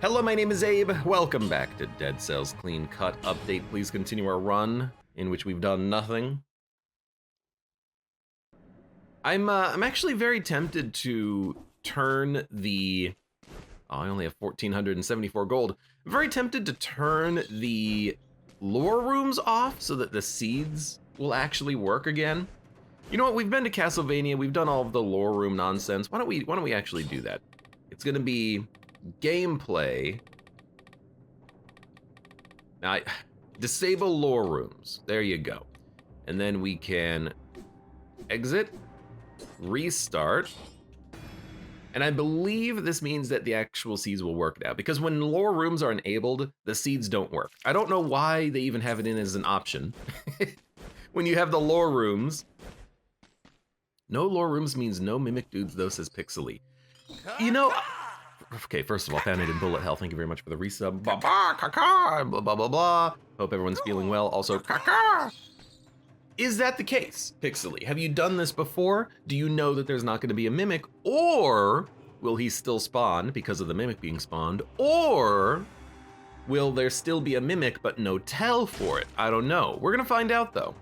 Hello, my name is Abe. Welcome back to Dead Cells Clean Cut Update. Please continue our run, in which we've done nothing. I'm actually very tempted to turn the... Oh, I only have 1,474 gold. I'm very tempted to turn the lore rooms off so that the seeds will actually work again. You know what? We've been to Castlevania. We've done all of the lore room nonsense. Why don't we actually do that? It's gonna be gameplay. Now, disable lore rooms. There you go. And then we can exit, restart. And I believe this means that the actual seeds will work now, because when lore rooms are enabled, the seeds don't work. I don't know why they even have it in as an option. When you have the lore rooms, no lore rooms means no mimic dudes, though, says Pixely. You know, okay, first of all, Founded in Bullet Hell, thank you very much for the resub. Blah, blah, blah, blah, blah, blah. Hope everyone's feeling well. Also, caca. Is that the case, Pixely? Have you done this before? Do you know that there's not going to be a mimic? Or will he still spawn because of the mimic being spawned? Or will there still be a mimic but no tell for it? I don't know. We're going to find out, though.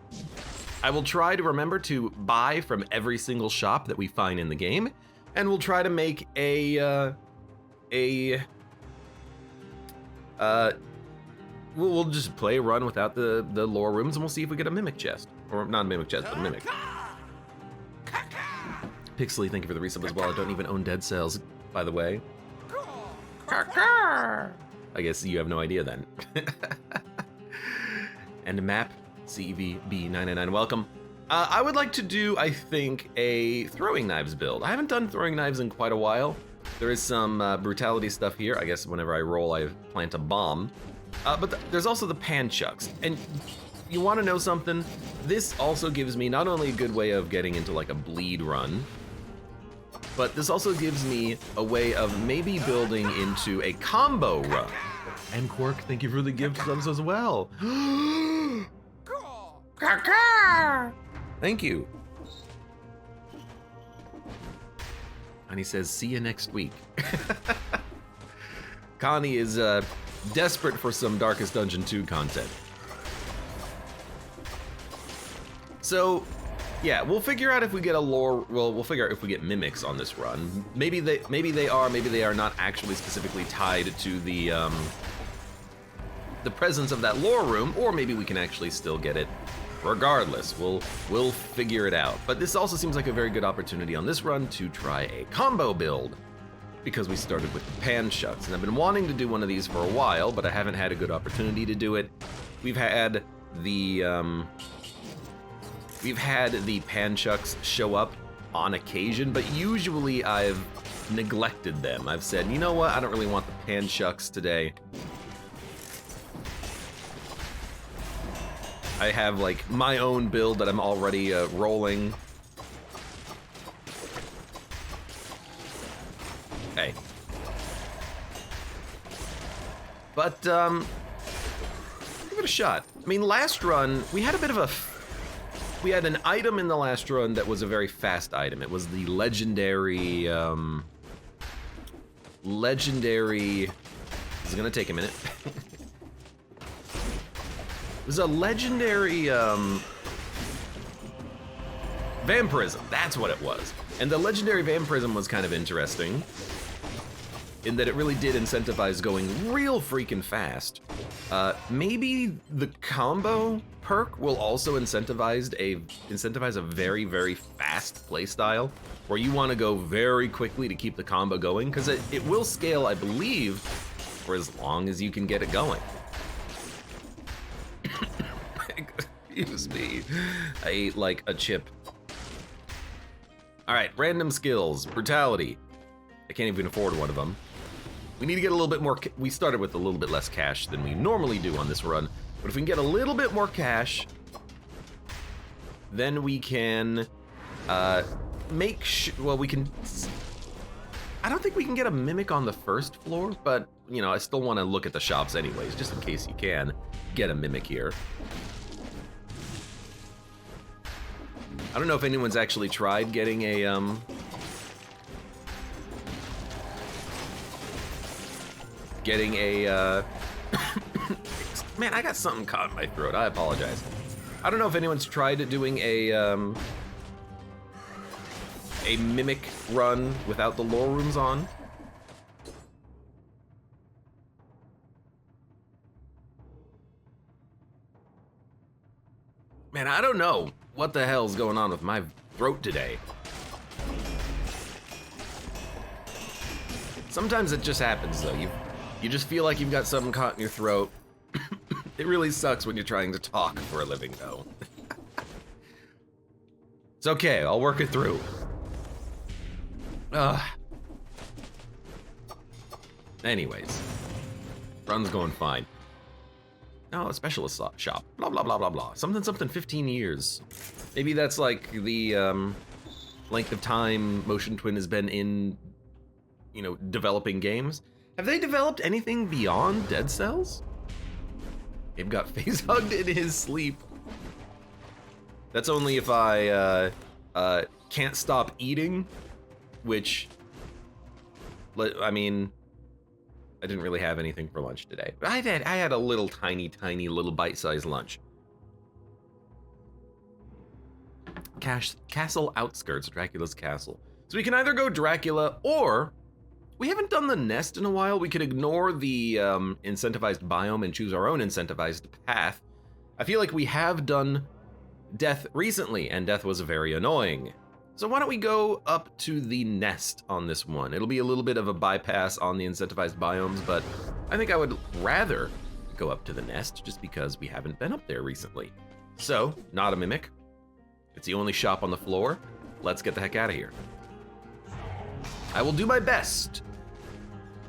I will try to remember to buy from every single shop that we find in the game, and we'll try to make we'll just play a run without the lore rooms, and we'll see if we get a mimic chest. Or not a mimic chest, but a mimic. Pixely, thank you for the resub as well. I don't even own Dead Cells, by the way. I guess you have no idea then. And map CVB999, welcome. I would like to do, I think, a throwing knives build. I haven't done throwing knives in quite a while. There is some brutality stuff here. I guess whenever I roll, I plant a bomb. But there's also the pan chucks. And you want to know something? This also gives me not only a good way of getting into like a bleed run, but this also gives me a way of maybe building into a combo run. And Quark, thank you for the gift subs as well. Thank you. And he says, see you next week. Connie is desperate for some Darkest Dungeon 2 content. So, yeah, we'll figure out if we get a lore, well, we'll figure out if we get mimics on this run. Maybe they are not actually specifically tied to the presence of that lore room, or maybe we can actually still get it. Regardless, we'll figure it out. But this also seems like a very good opportunity on this run to try a combo build, because we started with the pan chucks, and I've been wanting to do one of these for a while, but I haven't had a good opportunity to do it. We've had the pan chucks show up on occasion, but usually I've neglected them. I've said, you know what, I don't really want the pan chucks today. I have like my own build that I'm already rolling. Okay. But give it a shot. I mean, last run we had a bit of we had an item in the last run that was a very fast item. It was the legendary this is gonna take a minute. It was a legendary vampirism, that's what it was. And the legendary vampirism was kind of interesting in that it really did incentivize going real freaking fast. Maybe the combo perk will also incentivize a very, very fast playstyle where you want to go very quickly to keep the combo going, because it will scale, I believe, for as long as you can get it going. Excuse me. I ate like a chip. All right, random skills, brutality. I can't even afford one of them. We need to get a little bit more, we started with a little bit less cash than we normally do on this run, but if we can get a little bit more cash, then we can make sure, well, we can, I don't think we can get a mimic on the first floor, but you know, I still want to look at the shops anyways, just in case you can get a mimic here. I don't know if anyone's actually tried getting a getting a, man, I got something caught in my throat. I apologize. I don't know if anyone's tried doing a mimic run without the lore rooms on. Man, I don't know what the hell's going on with my throat today. Sometimes it just happens though. You just feel like you've got something caught in your throat. It really sucks when you're trying to talk for a living though. It's okay, I'll work it through. Anyways, run's going fine. No, a specialist shop. Blah, blah, blah, blah, blah. Something, 15 years. Maybe that's like the length of time Motion Twin has been in, you know, developing games. Have they developed anything beyond Dead Cells? Abe got face hugged in his sleep. That's only if I can't stop eating, which, I mean, I didn't really have anything for lunch today. But I had a little tiny little bite-sized lunch. Castle outskirts, Dracula's castle. So we can either go Dracula, or we haven't done the nest in a while. We could ignore the incentivized biome and choose our own incentivized path. I feel like we have done Death recently, and Death was very annoying. So why don't we go up to the nest on this one? It'll be a little bit of a bypass on the incentivized biomes, but I think I would rather go up to the nest just because we haven't been up there recently. So, not a mimic. It's the only shop on the floor. Let's get the heck out of here. I will do my best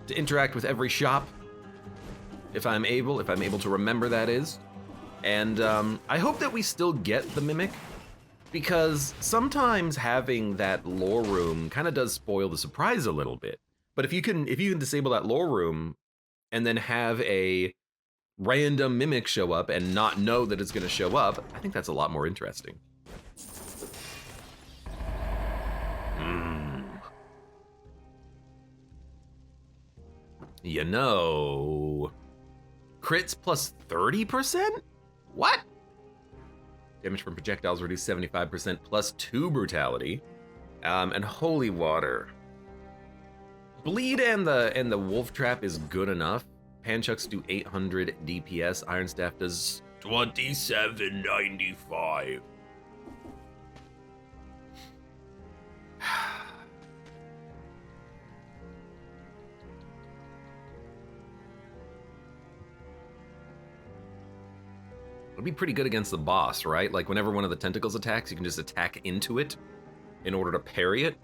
to interact with every shop if I'm able to remember, that is. And I hope that we still get the mimic, because sometimes having that lore room kind of does spoil the surprise a little bit. But if you can disable that lore room and then have a random mimic show up and not know that it's going to show up, I think that's a lot more interesting. You know, crits plus 30%? What? Damage from projectiles reduced 75% plus 2 brutality. And holy water. Bleed and the wolf trap is good enough. Panchucks do 800 DPS. Iron Staff does 2795. It'll be pretty good against the boss, right? Like whenever one of the tentacles attacks, you can just attack into it in order to parry it.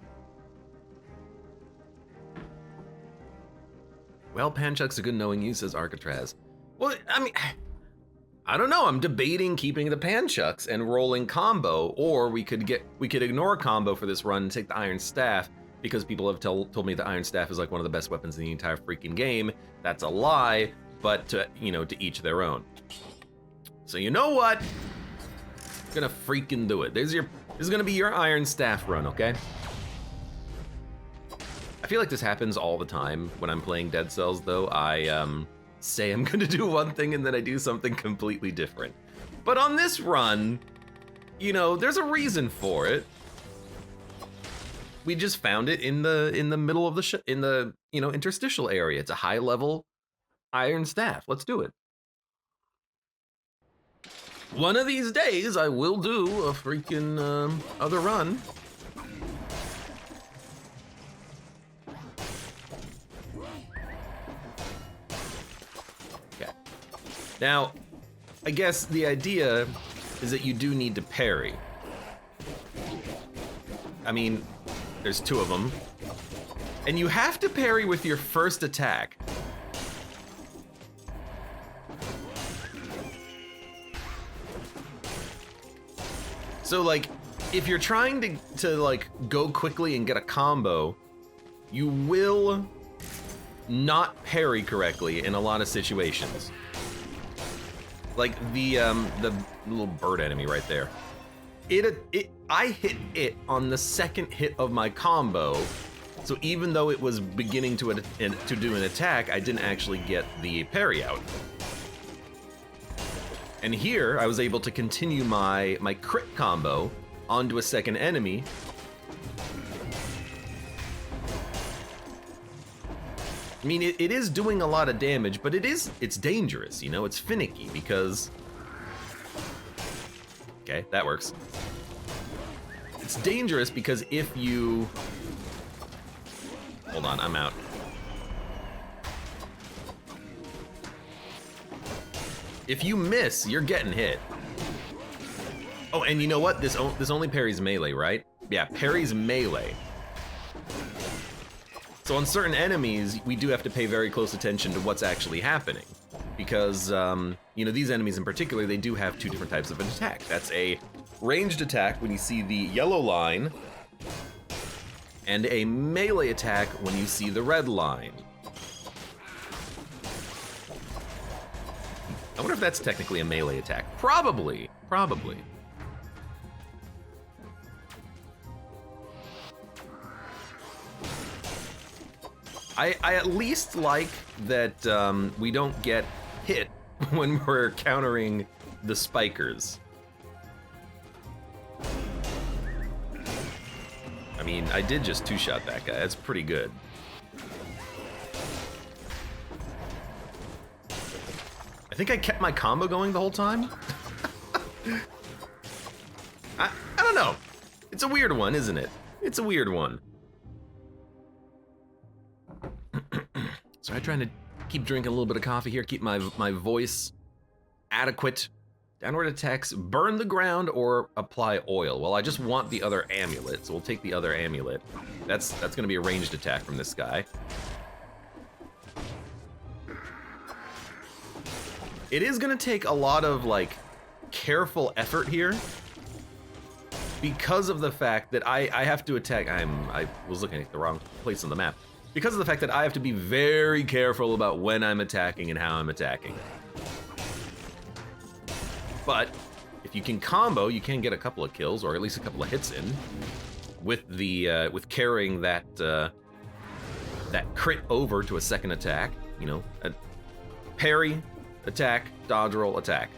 Well, Panchuck's a good knowing you, says Arcatraz. Well, I mean, I don't know. I'm debating keeping the Panchucks and rolling combo, or we could ignore combo for this run and take the Iron Staff, because people have told me the Iron Staff is like one of the best weapons in the entire freaking game. That's a lie, but to each their own. So you know what? I'm gonna freaking do it. This is gonna be your Iron Staff run, okay? I feel like this happens all the time when I'm playing Dead Cells, though. I say I'm gonna do one thing and then I do something completely different. But on this run, you know, there's a reason for it. We just found it in the middle of the interstitial area. It's a high level Iron Staff. Let's do it. One of these days, I will do a freaking other run. Okay. Now, I guess the idea is that you do need to parry. I mean, there's 2 of them. And you have to parry with your first attack. So like, if you're trying to like go quickly and get a combo, you will not parry correctly in a lot of situations. Like the little bird enemy right there. I hit it on the second hit of my combo, So even though it was beginning to do an attack, I didn't actually get the parry out. And here, I was able to continue my crit combo onto a second enemy. I mean, it is doing a lot of damage, but it's dangerous, you know? It's finicky because... Okay, that works. It's dangerous because if you... Hold on, I'm out. If you miss, you're getting hit. Oh, and you know what? This only parries melee, right? Yeah, parries melee. So on certain enemies, we do have to pay very close attention to what's actually happening. Because, you know, these enemies in particular, they do have two different types of an attack. That's a ranged attack when you see the yellow line, and a melee attack when you see the red line. I wonder if that's technically a melee attack. Probably, probably. I at least like that we don't get hit when we're countering the spikers. I mean, I did just two-shot that guy. That's pretty good. I think I kept my combo going the whole time. I don't know. It's a weird one, isn't it? It's a weird one. So I'm trying to keep drinking a little bit of coffee here, keep my voice adequate. Downward attacks, burn the ground or apply oil. Well, I just want the other amulet, so we'll take the other amulet. That's gonna be a ranged attack from this guy. It is gonna take a lot of like careful effort here because of the fact that I have to attack. I was looking at the wrong place on the map. Because of the fact that I have to be very careful about when I'm attacking and how I'm attacking. But if you can combo, you can get a couple of kills or at least a couple of hits in with the with carrying that that crit over to a second attack. You know, a parry, attack, dodge roll, attack.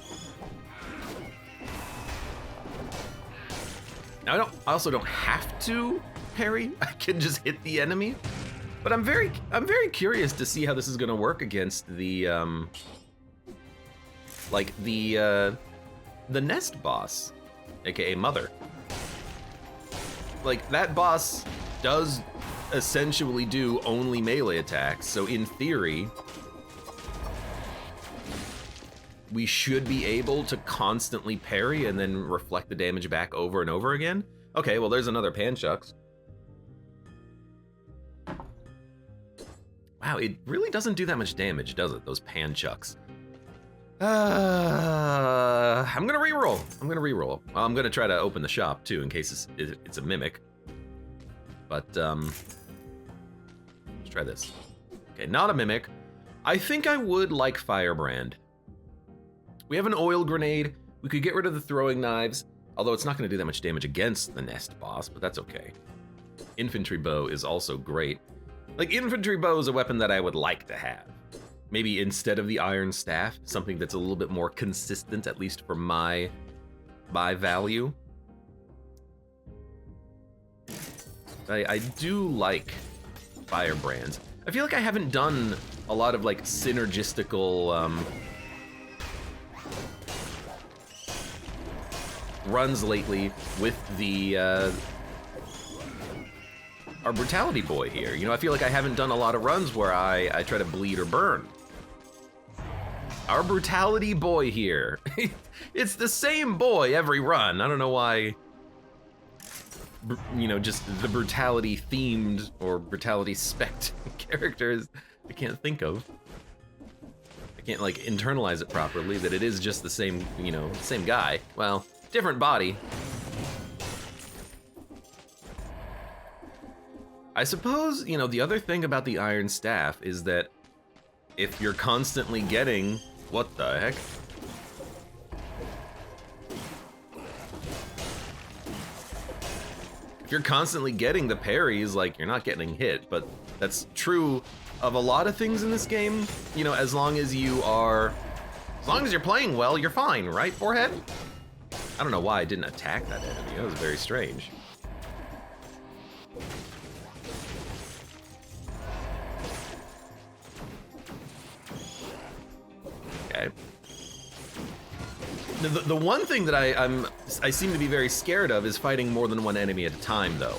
Now I also don't have to parry. I can just hit the enemy. But I'm very curious to see how this is gonna work against the like the nest boss, aka Mother. Like that boss does essentially do only melee attacks, so in theory we should be able to constantly parry and then reflect the damage back over and over again. Okay, well there's another Panchucks. Wow, it really doesn't do that much damage, does it, those Panchucks? I'm gonna reroll. Well, I'm gonna try to open the shop too, in case it's a mimic. But let's try this. Okay, not a mimic. I think I would like Firebrand. We have an oil grenade. We could get rid of the throwing knives, although it's not gonna do that much damage against the nest boss, but that's okay. Infantry bow is also great. Like, infantry bow is a weapon that I would like to have. Maybe instead of the iron staff, something that's a little bit more consistent, at least for my value. I do like Firebrands. I feel like I haven't done a lot of like synergistical runs lately with the our brutality boy here. You know, I feel like I haven't done a lot of runs where I try to bleed or burn. Our brutality boy here. It's the same boy every run. I don't know why, you know, just the brutality themed or brutality spect characters I can't think of. I can't like internalize it properly that it is just the same, you know, same guy. Well, different body. I suppose, you know, the other thing about the iron staff is that if you're constantly getting, what the heck? If you're constantly getting the parries, like, you're not getting hit, but that's true of a lot of things in this game. You know, as long as you're playing well, you're fine, right, Forehead? I don't know why I didn't attack that enemy. That was very strange. Okay. The one thing that I seem to be very scared of is fighting more than one enemy at a time, though.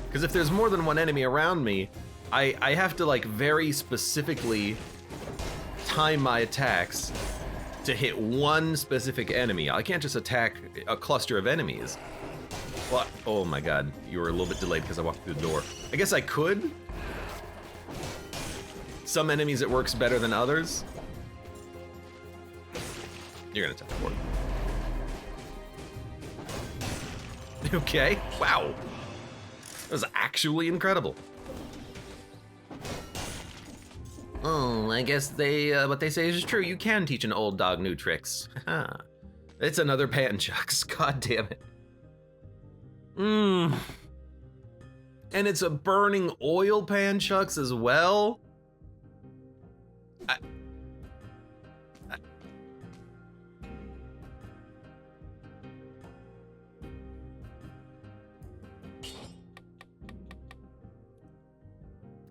Because if there's more than one enemy around me, I have to, like, very specifically time my attacks to hit one specific enemy. I can't just attack a cluster of enemies. What? Oh my god, you were a little bit delayed because I walked through the door. I guess I could. Some enemies it works better than others. You're gonna teleport. Okay, wow. That was actually incredible. Oh, I guess what they say is true. You can teach an old dog new tricks. It's another Panchucks. God damn it. And it's a burning oil Panchucks as well.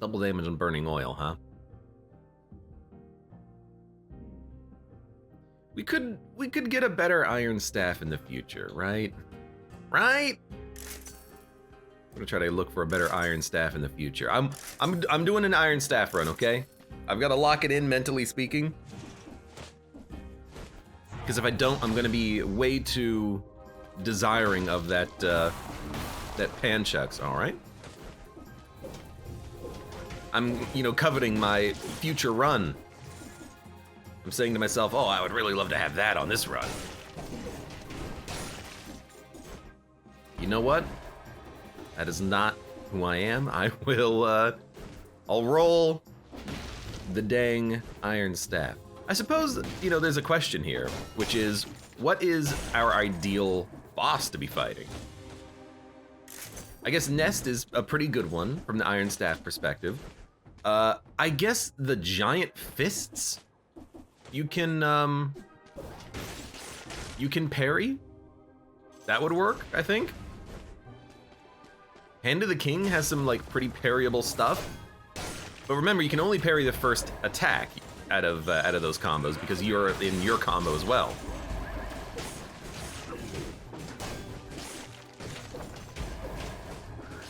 Double damage on burning oil, huh? We could get a better iron staff in the future, right? Right? I'm gonna try to look for a better iron staff in the future. I'm doing an iron staff run, okay? I've got to lock it in, mentally speaking. Because if I don't, I'm gonna be way too desiring of that Panchucks. All right. I'm, you know, coveting my future run. I'm saying to myself, oh, I would really love to have that on this run. You know what? That is not who I am. I will, I'll roll the dang iron staff. I suppose, you know, there's a question here, which is, what is our ideal boss to be fighting? I guess Nest is a pretty good one from the iron staff perspective. I guess the giant fists, you can parry. That would work, I think. Hand of the King has some, like, pretty parryable stuff. But remember, you can only parry the first attack out of those combos because you're in your combo as well.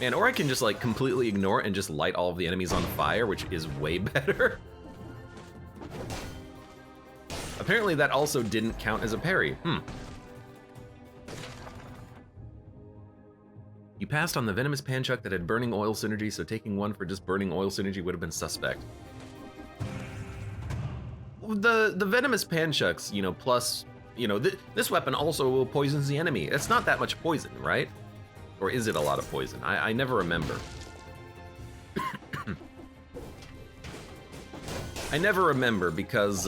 Man, or I can just, like, completely ignore it and just light all of the enemies on fire, which is way better. Apparently that also didn't count as a parry. You passed on the venomous Panchuck that had burning oil synergy, so taking one for just burning oil synergy would have been suspect. The venomous Panchucks, you know, plus, you know, this weapon also poisons the enemy. It's not that much poison, right? Or is it a lot of poison? I never remember. I never remember because,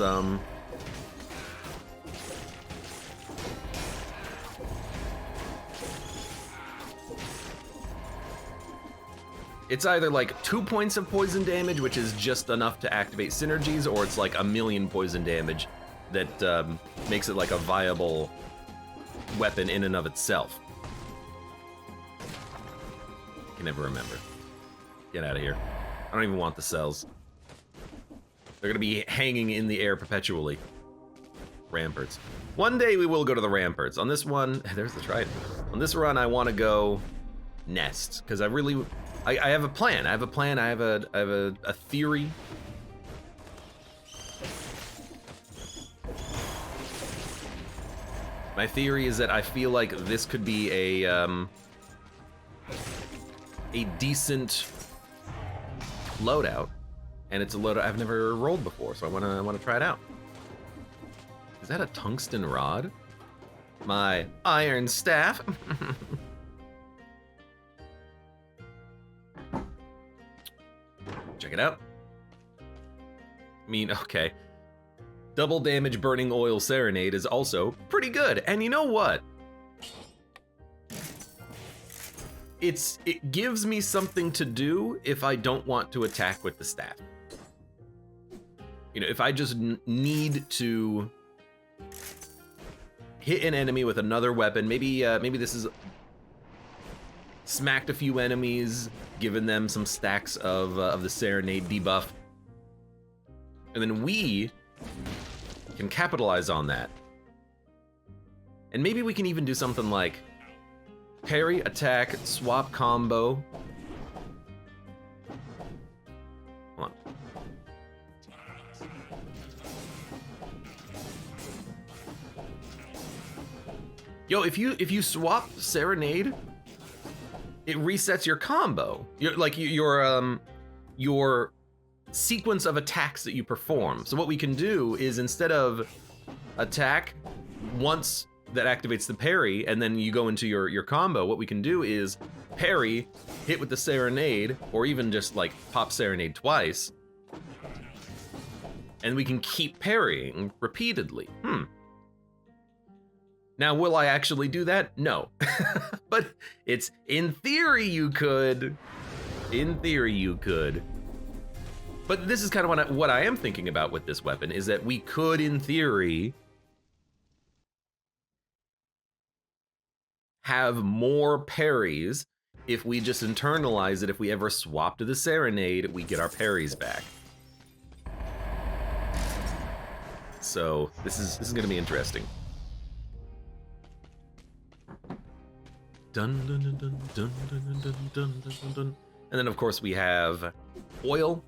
it's either like 2 points of poison damage, which is just enough to activate synergies, or it's like 1,000,000 poison damage that makes it like a viable weapon in and of itself. I can never remember. Get out of here. I don't even want the cells. They're gonna be hanging in the air perpetually. Ramparts. One day we will go to the ramparts. On this one, there's the trident. On this run, I want to go Nest, because I have a plan. I have a theory. My theory is that I feel like this could be a decent loadout, and it's a loadout I've never rolled before, so I wanna try it out. Is that a tungsten rod? My iron staff. Check it out. I mean, okay. Double damage burning oil serenade is also pretty good. And you know what? It gives me something to do if I don't want to attack with the staff. You know, if I just need to hit an enemy with another weapon, maybe this is smacked a few enemies, given them some stacks of the serenade debuff, and then we can capitalize on that. And maybe we can even do something like parry, attack, swap combo. Hold on. Yo, if you swap serenade, it resets your combo. Your sequence of attacks that you perform. So what we can do is, instead of attack once that activates the parry, and then you go into your combo, what we can do is parry, hit with the serenade, or even just like pop serenade twice, and we can keep parrying repeatedly. Now, will I actually do that? No. But it's, in theory you could. In theory you could. But this is kind of what I am thinking about with this weapon, is that we could, in theory, have more parries if we just internalize it. If we ever swap to the serenade, we get our parries back. So this is gonna be interesting. Dun dun dun dun dun dun dun dun dun dun. And then of course we have oil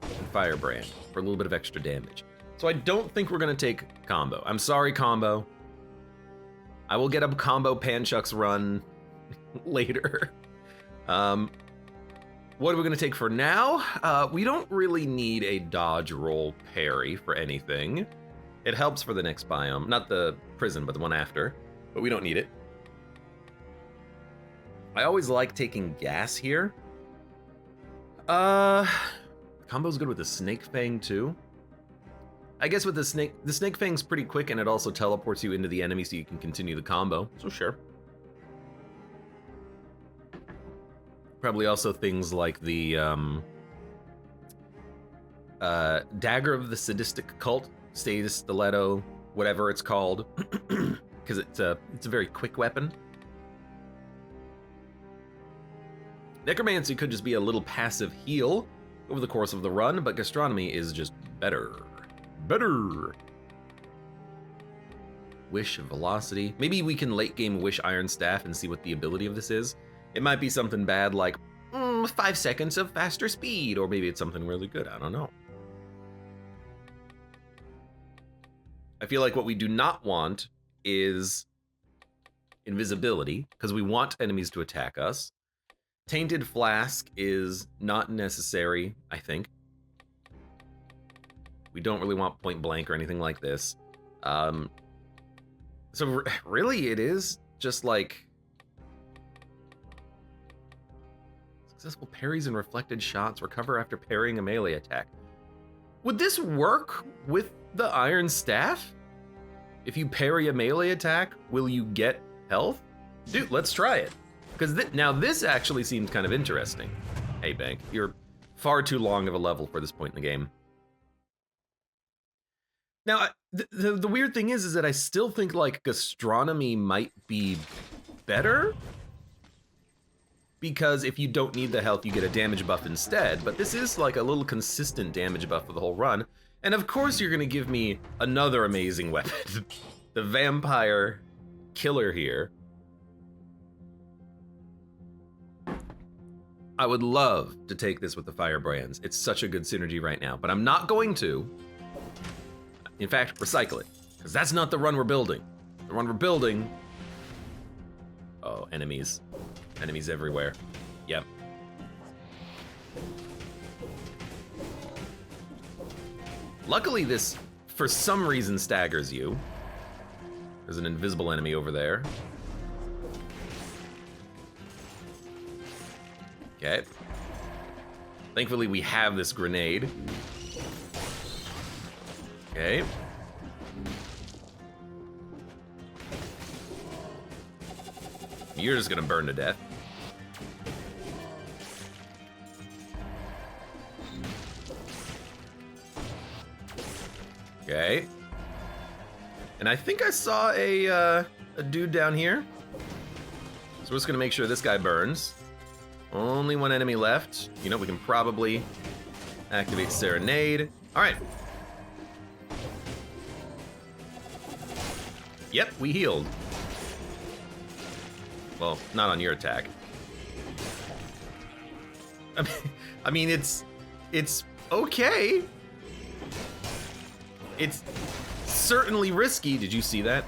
and firebrand for a little bit of extra damage. So I don't think we're gonna take combo. I'm sorry, combo. I will get a combo Panchucks run later. What are we gonna take for now? We don't really need a dodge roll parry for anything. It helps for the next biome, not the prison, but the one after, but we don't need it. I always like taking gas here. Combo's good with the Snake Fang too. I guess with the Snake Fang's pretty quick, and it also teleports you into the enemy so you can continue the combo, so sure. Probably also things like the Dagger of the Sadistic Cult, Status Stiletto, whatever it's called, because it's a very quick weapon. Necromancy could just be a little passive heal over the course of the run, but Gastronomy is just better. Better. Wish Velocity. Maybe we can late game Wish Iron Staff and see what the ability of this is. It might be something bad like 5 seconds of faster speed, or maybe it's something really good, I don't know. I feel like what we do not want is invisibility, because we want enemies to attack us. Tainted Flask is not necessary, I think. We don't really want point blank or anything like this. So really it is just like successful parries and reflected shots, recover after parrying a melee attack. Would this work with the Iron Staff? If you parry a melee attack, will you get health? Dude, let's try it. Because now this actually seems kind of interesting. Hey, Bank, you're far too long of a level for this point in the game. Now, the weird thing is that I still think like Gastronomy might be better, because if you don't need the health, you get a damage buff instead. But this is like a little consistent damage buff for the whole run. And of course you're gonna give me another amazing weapon, the Vampire Killer here. I would love to take this with the Firebrands. It's such a good synergy right now, but I'm not going to. In fact, recycle it, because that's not the run we're building. The run we're building... Oh, enemies. Enemies everywhere. Yep. Luckily this, for some reason, staggers you. There's an invisible enemy over there. Okay. Thankfully we have this grenade. Okay. You're just gonna burn to death. Okay. And I think I saw a dude down here. So we're just gonna make sure this guy burns. Only one enemy left. You know, we can probably activate Serenade. All right. Yep, we healed. Well, not on your attack. I mean, it's okay. It's certainly risky. Did you see that?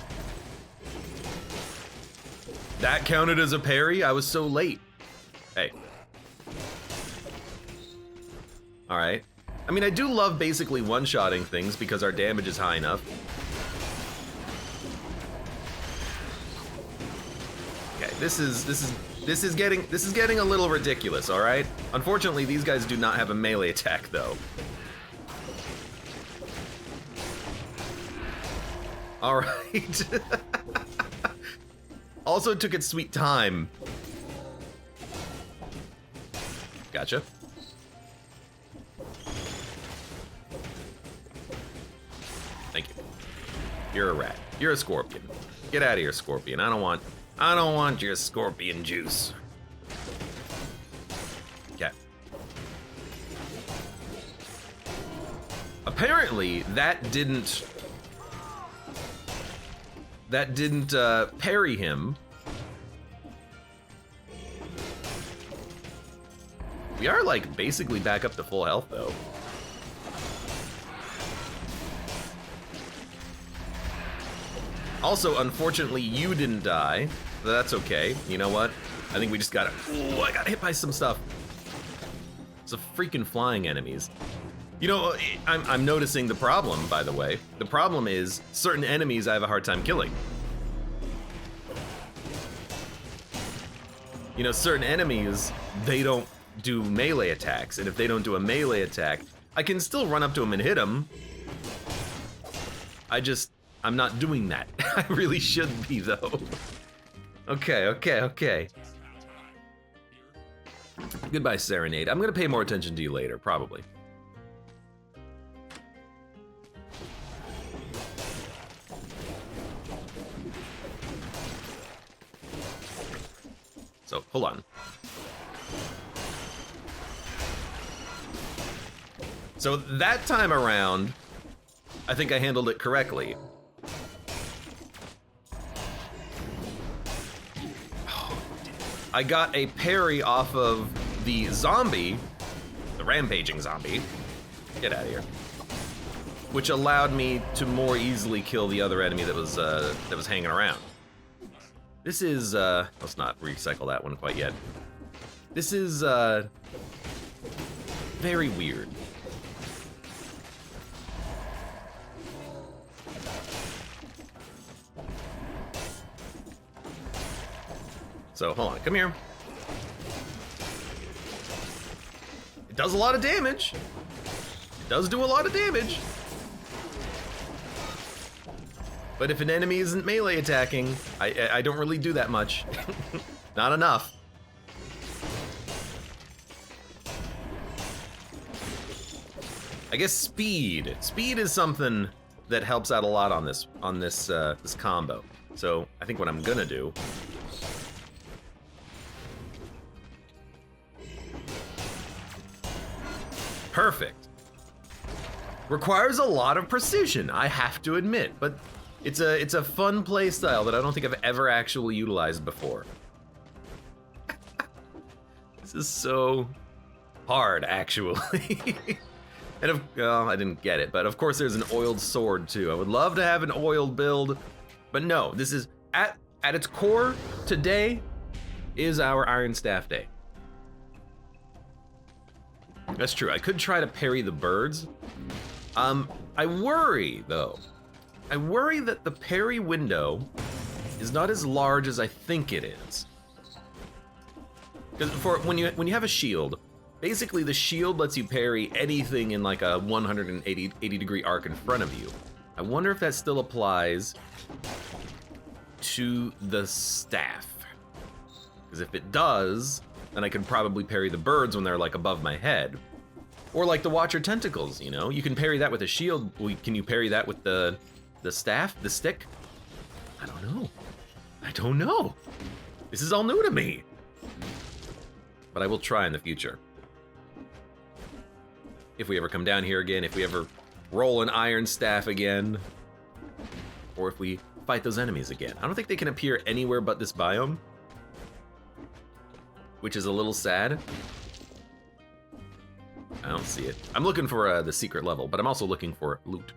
That counted as a parry? I was so late. Hey. All right. I mean, I do love basically one-shotting things because our damage is high enough. Okay, this is getting a little ridiculous, all right? Unfortunately, these guys do not have a melee attack though. All right. Also took its sweet time. Gotcha. Thank you. You're a rat. You're a scorpion. Get out of here, scorpion. I don't want your scorpion juice. Okay. Apparently, that didn't parry him. We are like basically back up to full health though. Also, unfortunately, you didn't die, but that's okay. You know what? I think we just got ooh, I got hit by some stuff. It's a freaking flying enemies. You know, I'm noticing the problem, by the way. The problem is certain enemies I have a hard time killing. You know, certain enemies, they don't do melee attacks, and if they don't do a melee attack, I can still run up to them and hit them. I'm not doing that. I really should be, though. Okay. Goodbye, Serenade. I'm gonna pay more attention to you later, probably. So, hold on. So that time around, I think I handled it correctly. I got a parry off of the zombie, the rampaging zombie. Get out of here. Which allowed me to more easily kill the other enemy that was hanging around. This is, let's not recycle that one quite yet. This is, very weird. So, hold on, come here. It does a lot of damage. It does do a lot of damage. But if an enemy isn't melee attacking, I don't really do that much. Not enough. I guess speed. Speed is something that helps out a lot on this combo. So I think what I'm gonna do. Perfect. Requires a lot of precision, I have to admit, but it's a fun play style that I don't think I've ever actually utilized before. This is so hard, actually. And well, I didn't get it, but of course there's an oiled sword too. I would love to have an oiled build, but no, this is at its core, today is our Iron Staff Day. That's true, I could try to parry the birds. I worry though. I worry that the parry window is not as large as I think it is. Because when you have a shield, Basically, the shield lets you parry anything in like a 180 degree arc in front of you. I wonder if that still applies to the staff. Because if it does, then I could probably parry the birds when they're like above my head. Or like the Watcher tentacles, you know? You can parry that with a shield. Can you parry that with the staff, the stick? I don't know. I don't know. This is all new to me. But I will try in the future. If we ever come down here again, if we ever roll an iron staff again, or if we fight those enemies again. I don't think they can appear anywhere but this biome, which is a little sad. I don't see it. I'm looking for the secret level, but I'm also looking for loot.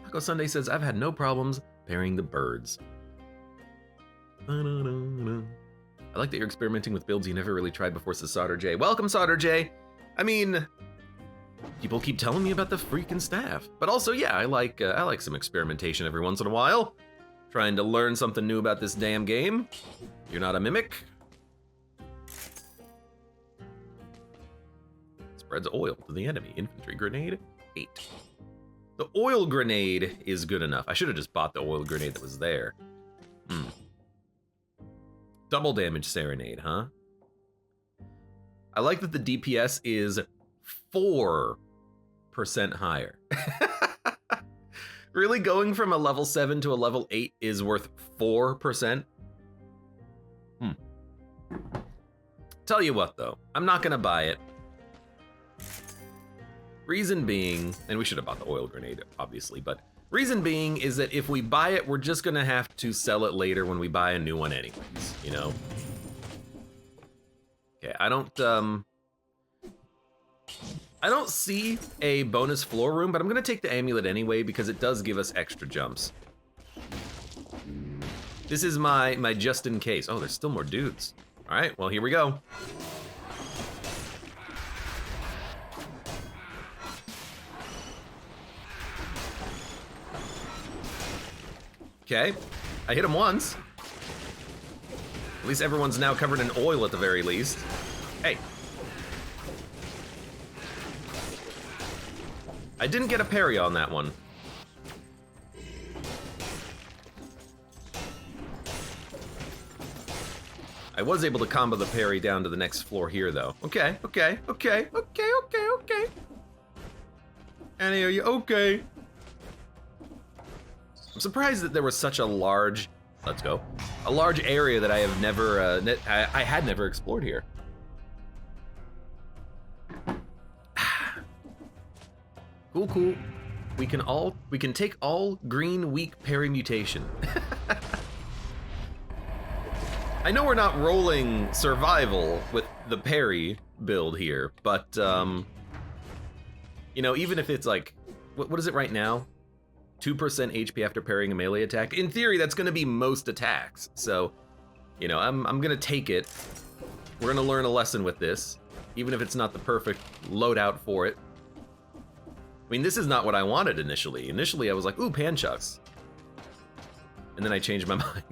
Taco Sunday says, I've had no problems parrying the birds. I like that you're experimenting with builds you never really tried before, says Sauter J. Welcome, Sauter J. I mean, people keep telling me about the freaking staff, but also, yeah, I like some experimentation every once in a while. Trying to learn something new about this damn game. You're not a mimic. Spreads oil to the enemy. Infantry grenade, 8. The oil grenade is good enough. I should have just bought the oil grenade that was there. Double damage serenade, huh? I like that the DPS is 4% higher. Really, going from a level 7 to a level 8 is worth 4%? Tell you what, though, I'm not gonna buy it. Reason being, and we should have bought the oil grenade, obviously, but reason being is that if we buy it, we're just gonna have to sell it later when we buy a new one anyways, you know? Okay, I don't see a bonus floor room, but I'm gonna take the amulet anyway because it does give us extra jumps. This is my just in case. Oh, there's still more dudes. All right, well, here we go. Okay, I hit him once. At least everyone's now covered in oil at the very least. Hey. I didn't get a parry on that one. I was able to combo the parry down to the next floor here, though. Okay. Annie, are you okay? I'm surprised that there was such a large, a large area that I have never, I had never explored here. Cool. We can take all green weak parry mutation. I know we're not rolling survival with the parry build here, but you know, even if it's like, what is it right now? 2% HP after parrying a melee attack. In theory, that's gonna be most attacks. So, you know, I'm gonna take it. We're gonna learn a lesson with this, even if it's not the perfect loadout for it. I mean, this is not what I wanted initially. Initially, I was like, ooh, panchucks. And then I changed my mind.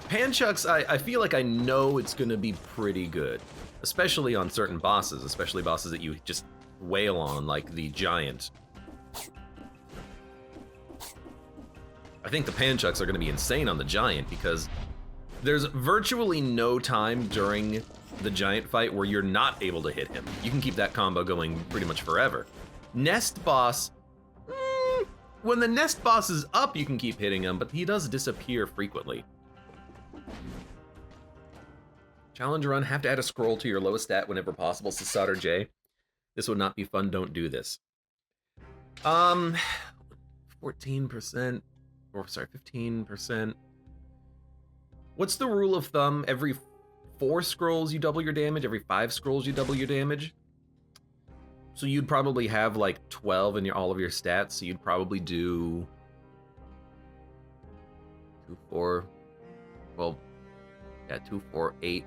Panchucks, I feel like I know it's gonna be pretty good. Especially on certain bosses, especially bosses that you just wail on, like the giant. I think the panchucks are gonna be insane on the giant because there's virtually no time during the giant fight where you're not able to hit him. You can keep that combo going pretty much forever. Nest boss, when the nest boss is up, you can keep hitting him, but he does disappear frequently. Challenge run, have to add a scroll to your lowest stat whenever possible, says Sauter J. This would not be fun, don't do this. 14%, or sorry, 15%. What's the rule of thumb? Every 4 scrolls you double your damage, every 5 scrolls you double your damage. So you'd probably have like 12 in all of your stats, so you'd probably do 2, 4, well, yeah, 2, 4, 8.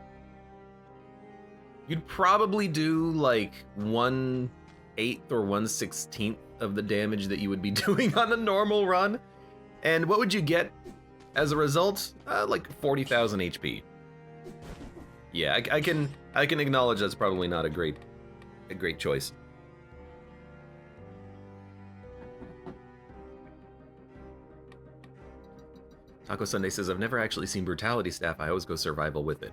You'd probably do like 1/8 or 1/16 of the damage that you would be doing on a normal run. And what would you get As a result, like 40,000 HP. Yeah, I can acknowledge that's probably not a great choice. Taco Sunday says, I've never actually seen Brutality Staff. I always go survival with it.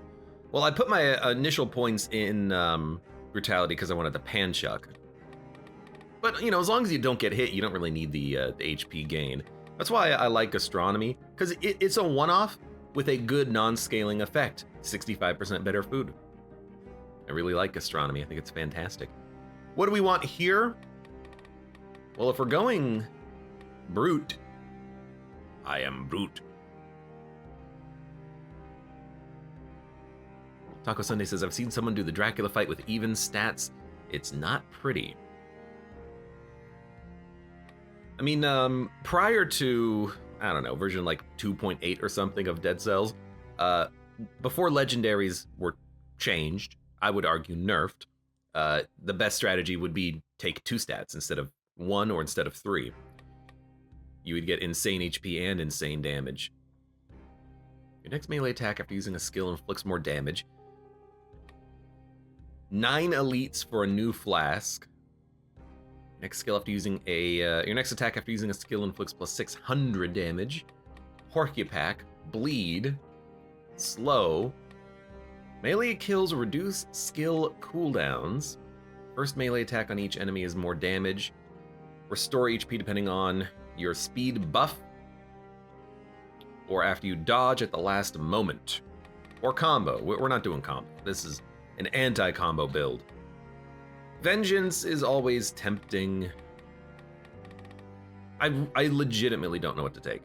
Well, I put my initial points in Brutality because I wanted the pan chuck. But, you know, as long as you don't get hit, you don't really need the HP gain. That's why I like Gastronomy, because it's a one-off with a good non-scaling effect. 65% better food. I really like Gastronomy. I think it's fantastic. What do we want here? Well, if we're going Brute, I am Brute. Taco Sunday says, I've seen someone do the Dracula fight with even stats. It's not pretty. I mean, prior to, I don't know, version like 2.8 or something of Dead Cells, before legendaries were changed, I would argue nerfed, the best strategy would be take 2 stats instead of 1 or instead of 3. You would get insane HP and insane damage. Your next melee attack after using a skill inflicts more damage. 9 elites for a new flask. Next skill after using a your next attack after using a skill inflicts plus 600 damage. Porcupine, bleed, slow. Melee kills reduce skill cooldowns. First melee attack on each enemy is more damage. Restore HP depending on your speed buff. Or after you dodge at the last moment. Or combo. We're not doing combo. This is an anti-combo build. Vengeance is always tempting. I legitimately don't know what to take.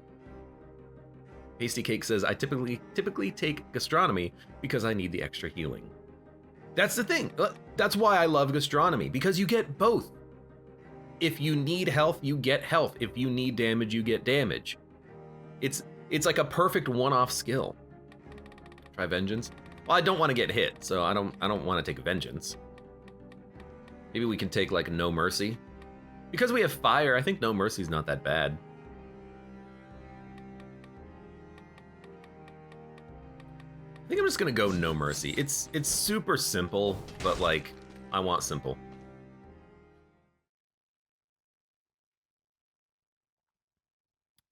Hasty Cake says, I typically take Gastronomy because I need the extra healing. That's the thing. That's why I love Gastronomy, because you get both. If you need health, you get health. If you need damage, you get damage. It's like a perfect one-off skill. Try Vengeance. Well, I don't want to get hit, so I don't want to take Vengeance. Maybe we can take like No Mercy. Because we have fire, I think No Mercy's not that bad. I think I'm just gonna go No Mercy. It's super simple, but like, I want simple.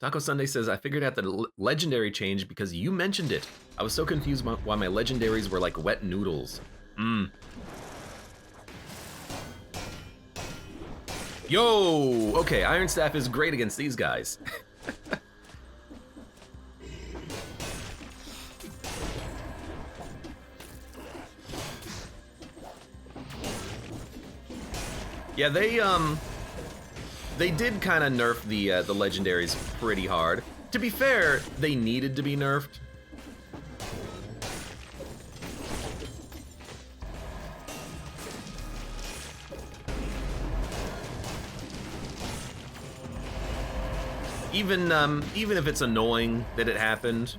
Taco Sunday says, I figured out the legendary change because you mentioned it. I was so confused why my legendaries were like wet noodles. Yo! Okay, Iron Staff is great against these guys. Yeah, they did kind of nerf the legendaries pretty hard. To be fair, they needed to be nerfed. Even if it's annoying that it happened,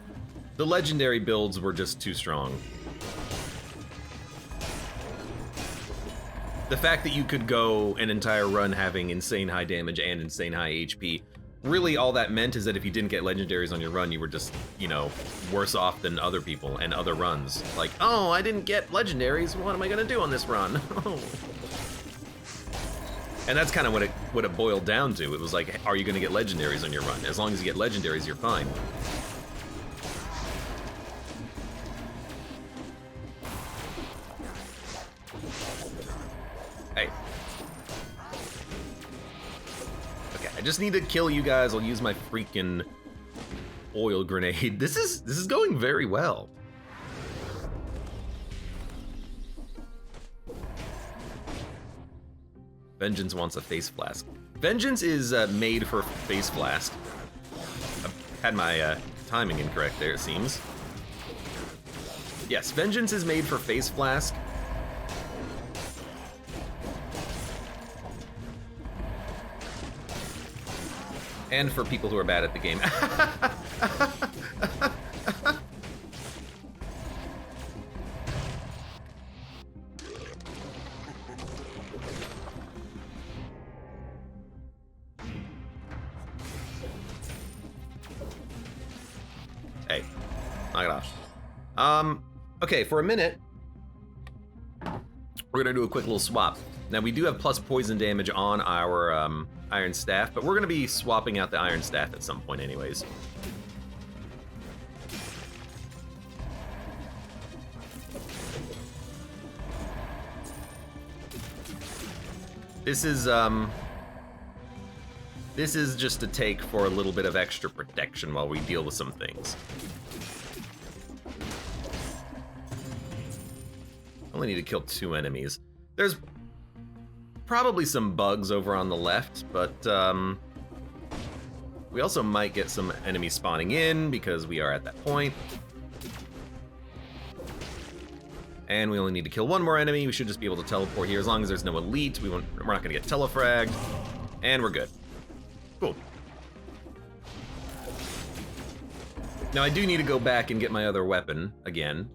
the legendary builds were just too strong. The fact that you could go an entire run having insane high damage and insane high HP, really all that meant is that if you didn't get legendaries on your run, you were just, you know, worse off than other people and other runs. Like, oh, I didn't get legendaries, what am I gonna do on this run? And that's kind of what it boiled down to. It was like, are you gonna get legendaries on your run? As long as you get legendaries, you're fine. Hey. Okay, I just need to kill you guys. I'll use my freaking oil grenade. This is going very well. Vengeance wants a face flask. Vengeance is made for face flask. I've had my timing incorrect there, it seems. Yes, Vengeance is made for face flask. And for people who are bad at the game. Hey, knock it off. Okay, for a minute, we're gonna do a quick little swap. Now, we do have plus poison damage on our iron staff, but we're gonna be swapping out the iron staff at some point anyways. This is just a take for a little bit of extra protection while we deal with some things. Only need to kill 2 enemies. There's probably some bugs over on the left, but we also might get some enemies spawning in because we are at that point. And we only need to kill 1 more enemy. We should just be able to teleport here. As long as there's no elite, we're not gonna get telefragged. And we're good. Cool. Now I do need to go back and get my other weapon again.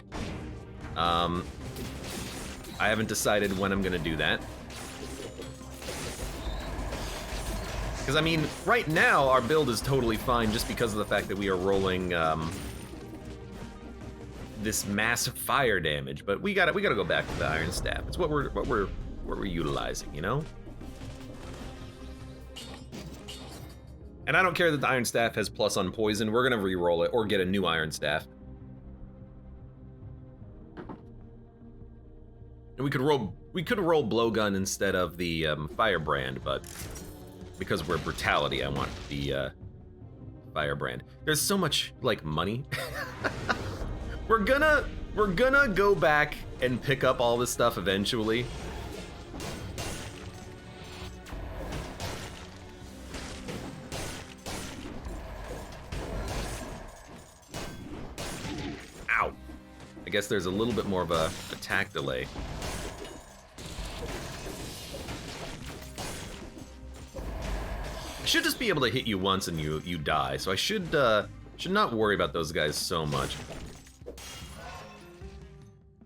I haven't decided when I'm gonna do that. Because I mean, right now our build is totally fine just because of the fact that we are rolling this massive fire damage. But we gotta go back to the iron staff. It's what we're utilizing, you know. And I don't care that the iron staff has plus on poison. We're gonna re-roll it or get a new iron staff. And we could roll blowgun instead of the firebrand, but because we're brutality, I want the firebrand. There's so much like money. We're gonna go back and pick up all this stuff eventually. Ow. I guess there's a little bit more of a attack delay. I should just be able to hit you once and you die, so I should not worry about those guys so much.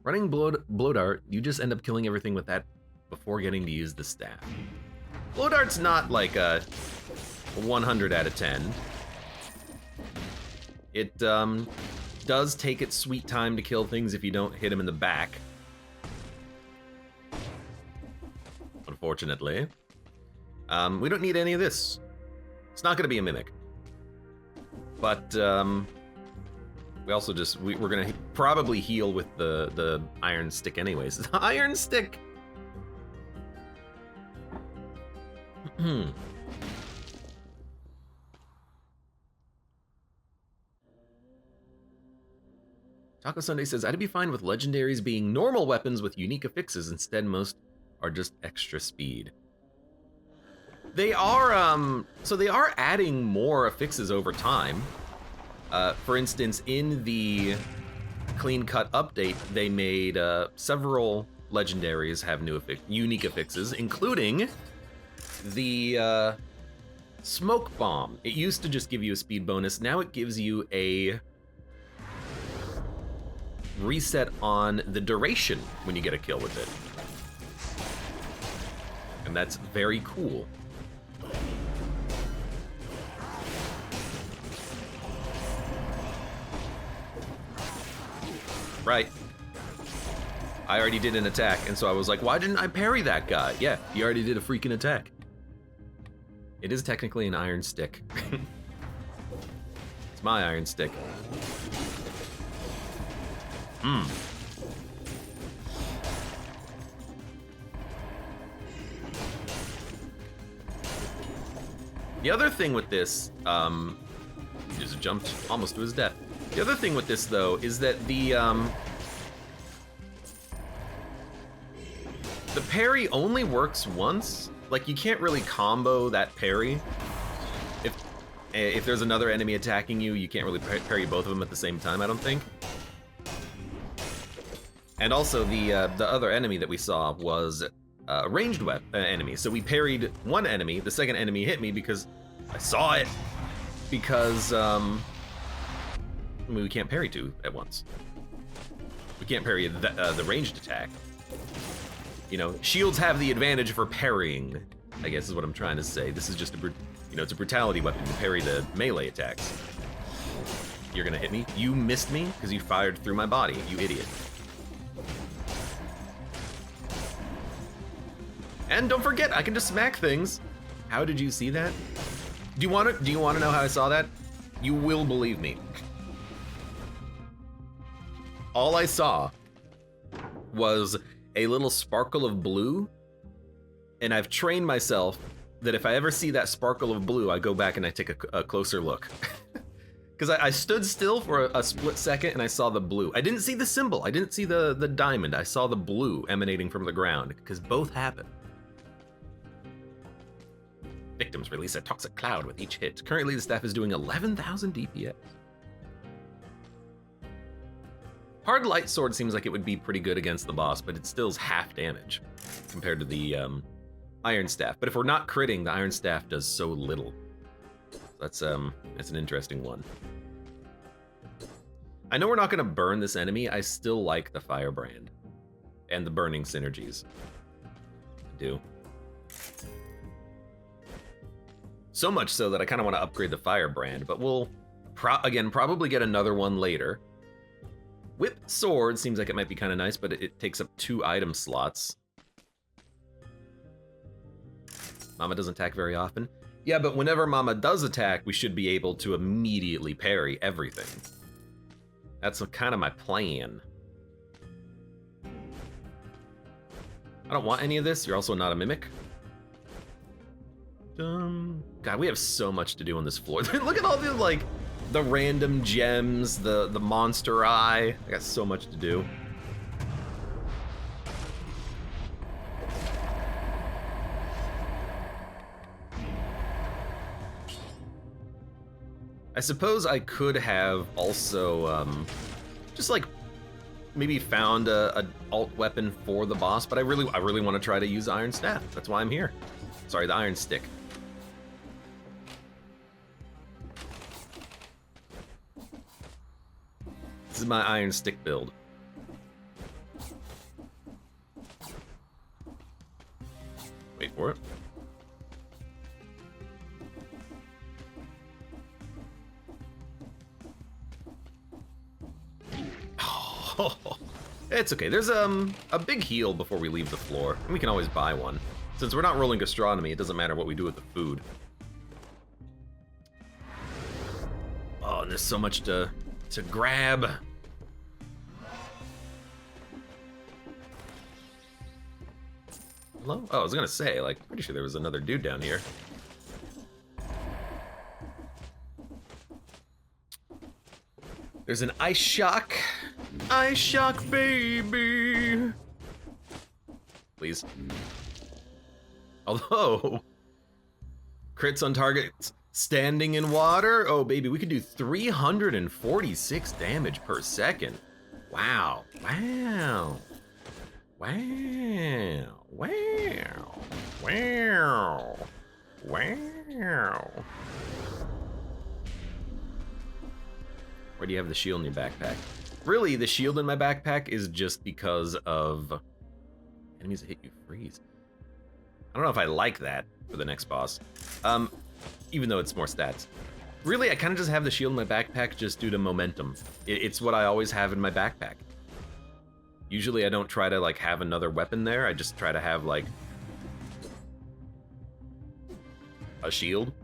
Running blow dart, you just end up killing everything with that before getting to use the staff. Blow dart's not like a 100 out of 10. It does take its sweet time to kill things if you don't hit them in the back. Unfortunately. We don't need any of this. It's not gonna be a mimic. But we also we're gonna probably heal with the iron stick anyways. The iron stick! Taco Sunday says, I'd be fine with legendaries being normal weapons with unique affixes. Instead, most are just extra speed. They are, so they are adding more affixes over time. For instance, in the Clean Cut update, they made several legendaries have unique affixes, including the Smoke Bomb. It used to just give you a speed bonus. Now it gives you a reset on the duration when you get a kill with it. And that's very cool. Right. I already did an attack, and so I was like, why didn't I parry that guy? Yeah, you already did a freaking attack. It is technically an iron stick. It's my iron stick. The other thing with this, he just jumped almost to his death. The other thing with this, though, is that the parry only works once. Like, you can't really combo that parry. If there's another enemy attacking you, you can't really parry both of them at the same time, I don't think. And also, the other enemy that we saw was a ranged enemy. So we parried one enemy, the second enemy hit me because I saw it. Because, I mean, we can't parry two at once. We can't parry the ranged attack. You know, shields have the advantage for parrying, I guess is what I'm trying to say. This is just it's a brutality weapon to parry the melee attacks. you're gonna hit me. You missed me because you fired through my body, you idiot. And don't forget, I can just smack things. How did you see that? Do you want to know how I saw that? You will believe me. All I saw was a little sparkle of blue, and I've trained myself that if I ever see that sparkle of blue, I go back and I take a closer look. Because I stood still for a split second and I saw the blue. I didn't see the symbol, I didn't see the diamond, I saw the blue emanating from the ground, because both happen. Victims release a toxic cloud with each hit. Currently, the staff is doing 11,000 DPS. Hard light sword seems like it would be pretty good against the boss, but it still's half damage compared to the iron staff. But if we're not critting, the iron staff does so little. That's an interesting one. I know we're not gonna burn this enemy. I still like the firebrand and the burning synergies. I do. So much so that I kind of want to upgrade the firebrand, but we'll probably get another one later. Whip sword seems like it might be kind of nice, but it takes up 2 item slots. Mama doesn't attack very often. Yeah, but whenever Mama does attack, we should be able to immediately parry everything. That's kind of my plan. I don't want any of this. You're also not a mimic. God, we have so much to do on this floor. Look at all the, like, the random gems, the monster eye. I got so much to do. I suppose I could have also, just like, maybe found a alt weapon for the boss, but I really want to try to use Iron Staff. That's why I'm here. Sorry, the Iron Stick. This is my Iron Stick build. Wait for it. Oh, it's okay. There's a big heal before we leave the floor, and we can always buy one. Since we're not rolling gastronomy, it doesn't matter what we do with the food. Oh, and there's so much to grab. Hello? Oh, I was gonna say, like, pretty sure there was another dude down here. There's an ice shock. Ice shock, baby. Please. Although, crits on targets standing in water. Oh, baby, we could do 346 damage per second. Wow. Wow. Wow. Wow. Wow. Wow. Where do you have the shield in your backpack? Really, the shield in my backpack is just because of enemies that hit you freeze. I don't know if I like that for the next boss, even though it's more stats. Really, I kind of just have the shield in my backpack just due to momentum. It's what I always have in my backpack. Usually I don't try to like have another weapon there, I just try to have like a shield.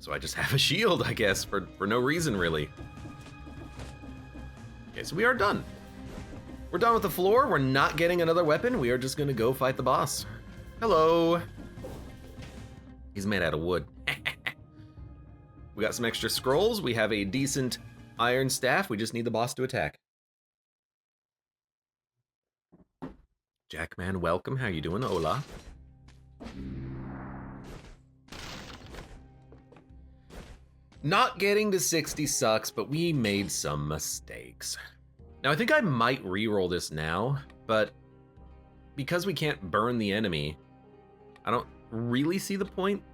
So I just have a shield, I guess, for no reason really. Okay, so we are done. We're done with the floor, we're not getting another weapon, we are just gonna go fight the boss. Hello. He's made out of wood. We got some extra scrolls, we have a decent iron staff, we just need the boss to attack. Jackman, welcome, how you doing? Hola. Not getting to 60 sucks, but we made some mistakes. Now, I think I might reroll this now, but because we can't burn the enemy, I don't really see the point.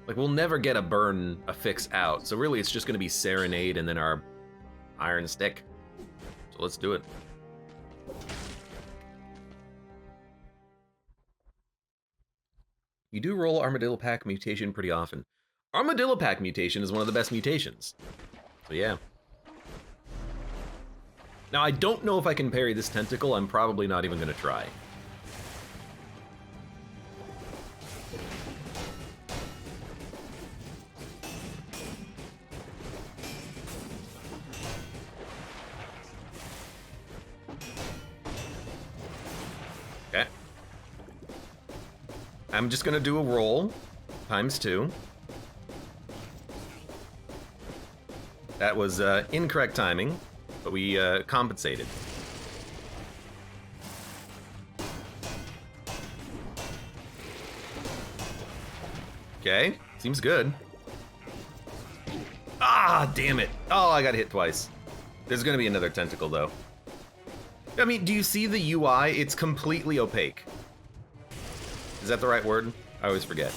Like, we'll never get a fix out, so really it's just gonna be Serenade and then our Iron Stick. So let's do it. You do roll Armadillo Pack mutation pretty often. Armadillo Pack mutation is one of the best mutations. So yeah. Now I don't know if I can parry this tentacle. I'm probably not even gonna try. Okay. I'm just gonna do a roll ×2. That was incorrect timing, but we compensated. Okay, seems good. Ah, damn it. Oh, I got hit twice. There's gonna be another tentacle though. I mean, do you see the UI? It's completely opaque. Is that the right word? I always forget.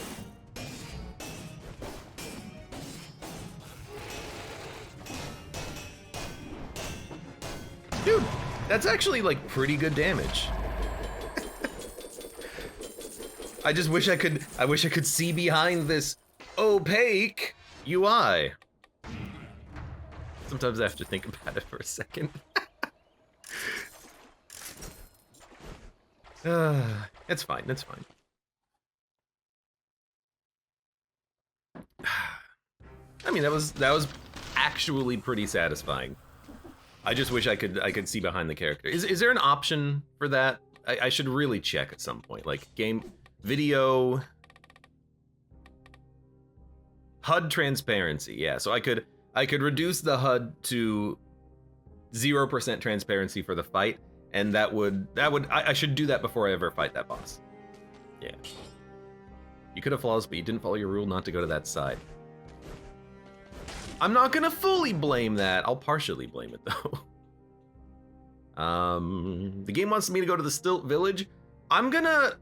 Dude, that's actually like pretty good damage. I just wish I could see behind this opaque UI. Sometimes I have to think about it for a second. It's fine, it's fine. I mean, that was actually pretty satisfying. I just wish I could see behind the character. Is there an option for that? I should really check at some point. Like game video HUD transparency. Yeah, so I could reduce the HUD to 0% transparency for the fight, and I should do that before I ever fight that boss. Yeah. You could have flaws, but you didn't follow your rule not to go to that side. I'm not gonna fully blame that. I'll partially blame it though. The game wants me to go to the Stilt Village. I'm gonna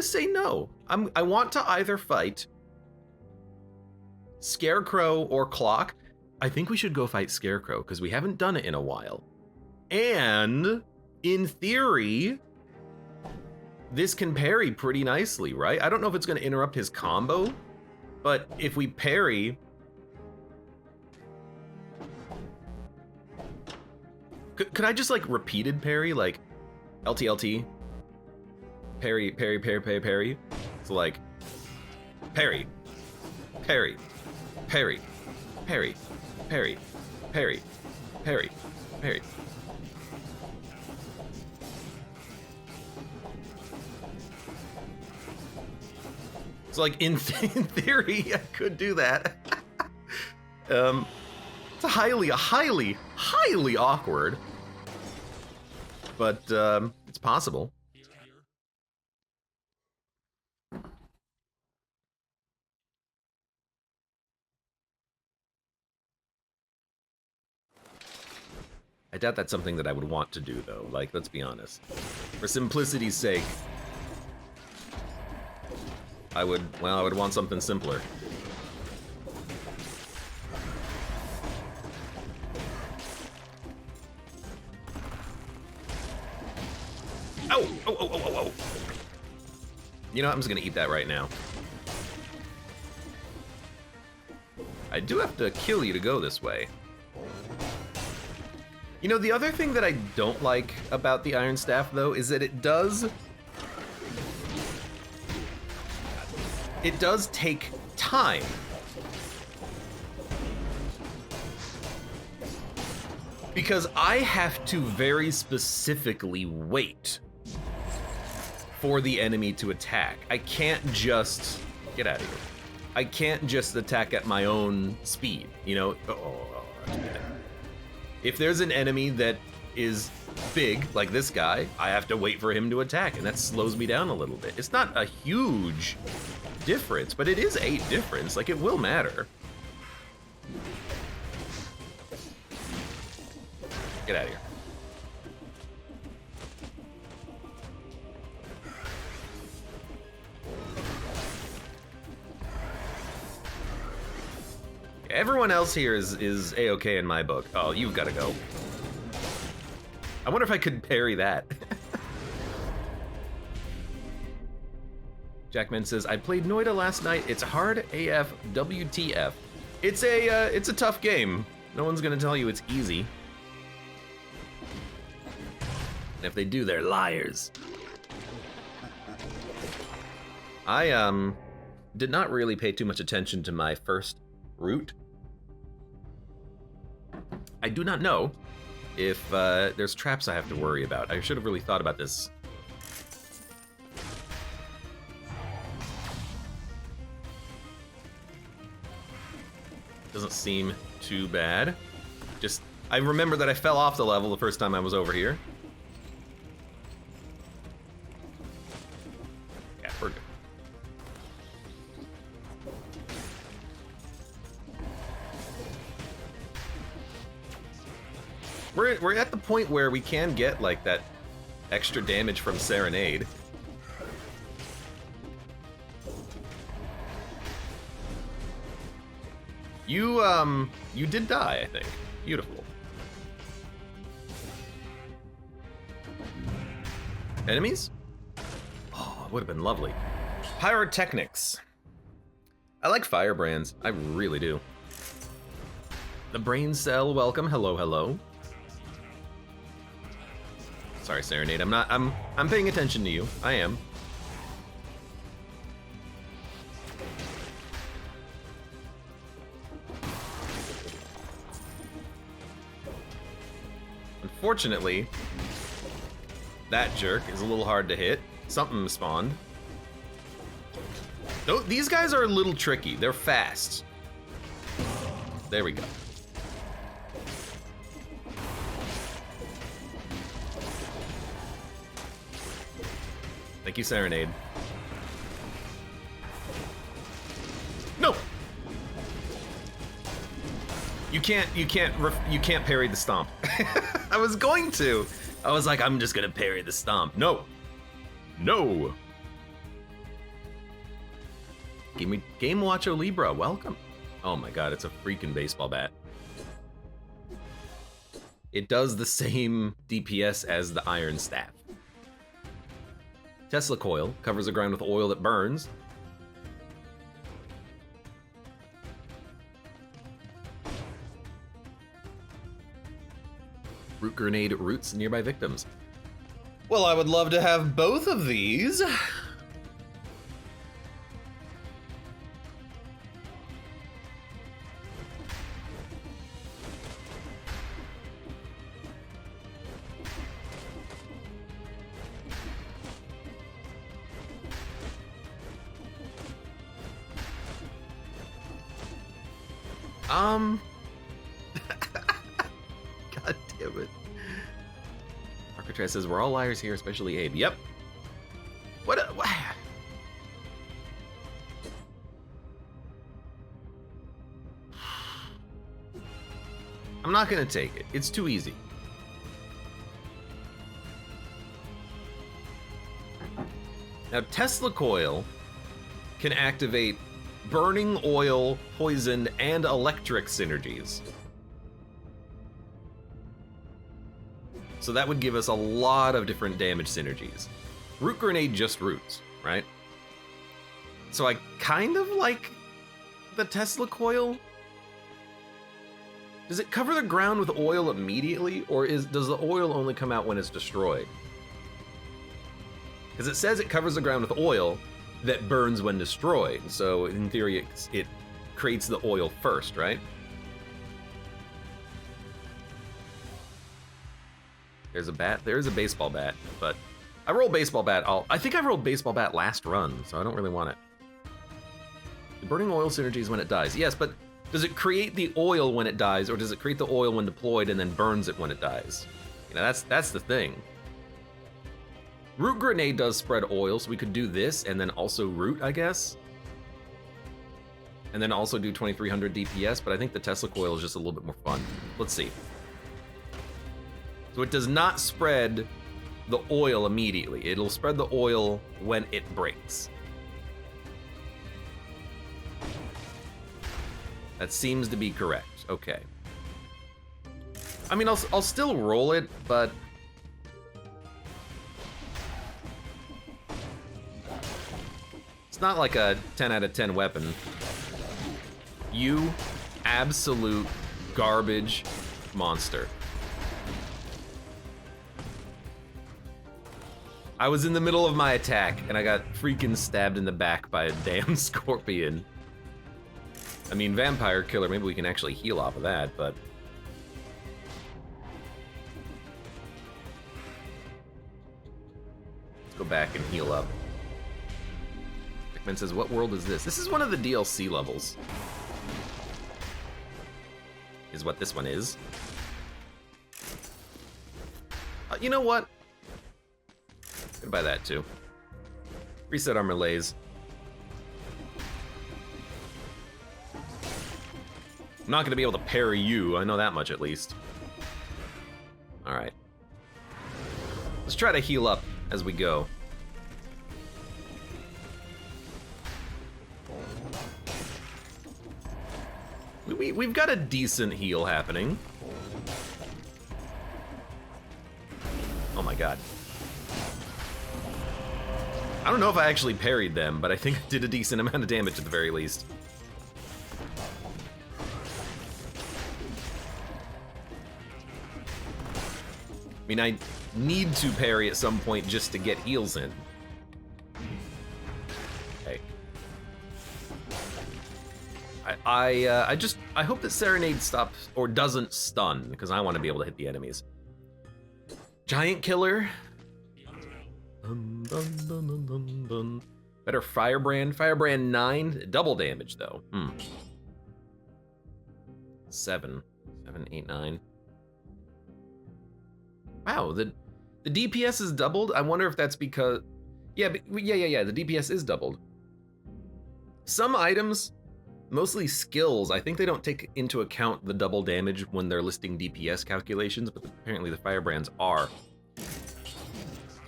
say no. I want to either fight Scarecrow or Clock. I think we should go fight Scarecrow because we haven't done it in a while. And in theory, this can parry pretty nicely, right? I don't know if it's gonna interrupt his combo, but if we parry, could I just like repeated parry, like LT, parry, parry, parry, parry, parry? So like, parry, parry, parry, parry, parry, parry, parry, parry. So like in theory, I could do that. It's highly awkward, but it's possible. I doubt that's something that I would want to do though, like, let's be honest. For simplicity's sake, I would want something simpler. Oh, oh, oh, oh, oh, oh. You know what, I'm just gonna eat that right now. I do have to kill you to go this way. You know, the other thing that I don't like about the Iron Staff, though, is that it does take time. Because I have to very specifically wait for the enemy to attack. I can't just get out of here. I can't just attack at my own speed, you know? That's bad. If there's an enemy that is big, like this guy, I have to wait for him to attack, and that slows me down a little bit. It's not a huge difference, but it is a difference. Like, it will matter. Get out of here. Everyone else here is A-okay in my book. Oh, you've got to go. I wonder if I could parry that. Jackman says, I played Noida last night. It's hard AF WTF. It's a tough game. No one's gonna tell you it's easy. And if they do, they're liars. I did not really pay too much attention to my first route. I do not know if there's traps I have to worry about. I should have really thought about this. Doesn't seem too bad. Just, I remember that I fell off the level the first time I was over here. Yeah, we're good. We're at the point where we can get like that extra damage from Serenade. You did die, I think. Beautiful. Enemies? Oh, it would have been lovely. Pyrotechnics. I like firebrands. I really do. The brain cell, welcome. Hello, hello. Sorry, Serenade. I'm paying attention to you. I am. Unfortunately, that jerk is a little hard to hit. Something spawned. Oh, these guys are a little tricky. They're fast. There we go. Thank you, Serenade. No! You can't parry the stomp. I was going to. I was like, I'm just gonna parry the stomp. No. No. Game Watcho Libra, welcome. Oh my god, it's a freaking baseball bat. It does the same DPS as the Iron Staff. Tesla coil covers the ground with oil that burns. Root grenade roots nearby victims. Well, I would love to have both of these. God damn it. Architress says, we're all liars here, especially Abe. Yep. What? I'm not gonna take it. It's too easy. Now, Tesla coil can activate burning, oil, poison, and electric synergies. So that would give us a lot of different damage synergies. Root grenade just roots, right? So I kind of like the Tesla coil. Does it cover the ground with oil immediately, or does the oil only come out when it's destroyed? Because it says it covers the ground with oil that burns when destroyed. So in theory, it creates the oil first, right? There's a bat. There's a baseball bat, but I roll baseball bat. I think I rolled baseball bat last run, so I don't really want it. The burning oil synergies when it dies. Yes, but does it create the oil when it dies, or does it create the oil when deployed and then burns it when it dies? You know, that's the thing. Root grenade does spread oil, so we could do this and then also root, I guess. And then also do 2300 DPS, but I think the Tesla coil is just a little bit more fun. Let's see. So it does not spread the oil immediately. It'll spread the oil when it breaks. That seems to be correct. Okay. I mean, I'll still roll it, but not like a 10 out of 10 weapon. You absolute garbage monster. I was in the middle of my attack and I got freaking stabbed in the back by a damn scorpion. I mean, vampire killer, maybe we can actually heal off of that, but... Let's go back and heal up. Dickman says, what world is this? This is one of the DLC levels. Is what this one is. You know what? I'm gonna buy that too. Reset armor lays. I'm not gonna be able to parry you, I know that much at least. Alright. Let's try to heal up as we go. We've got a decent heal happening. Oh my god. I don't know if I actually parried them, but I think I did a decent amount of damage at the very least. I mean, I need to parry at some point just to get heals in. Okay. I hope that Serenade stops or doesn't stun, because I want to be able to hit the enemies. Giant killer. Dun, dun, dun, dun, dun, dun. Better Firebrand. Firebrand 9, double damage though. 7, 8, 9. Wow, the DPS is doubled. I wonder if that's because, yeah, the DPS is doubled. Some items, mostly skills, I think they don't take into account the double damage when they're listing DPS calculations, but apparently the Firebrands are.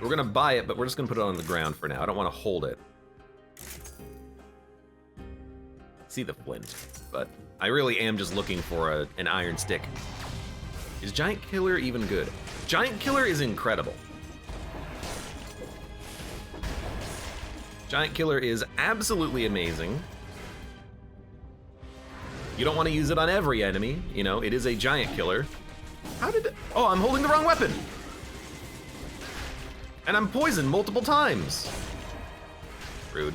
We're gonna buy it, but we're just gonna put it on the ground for now. I don't want to hold it. See the flint, but I really am just looking for an iron stick. Is Giant Killer even good? Giant Killer is incredible. Giant Killer is absolutely amazing. You don't want to use it on every enemy, you know, it is a Giant Killer. How did it? Oh, I'm holding the wrong weapon. And I'm poisoned multiple times. Rude.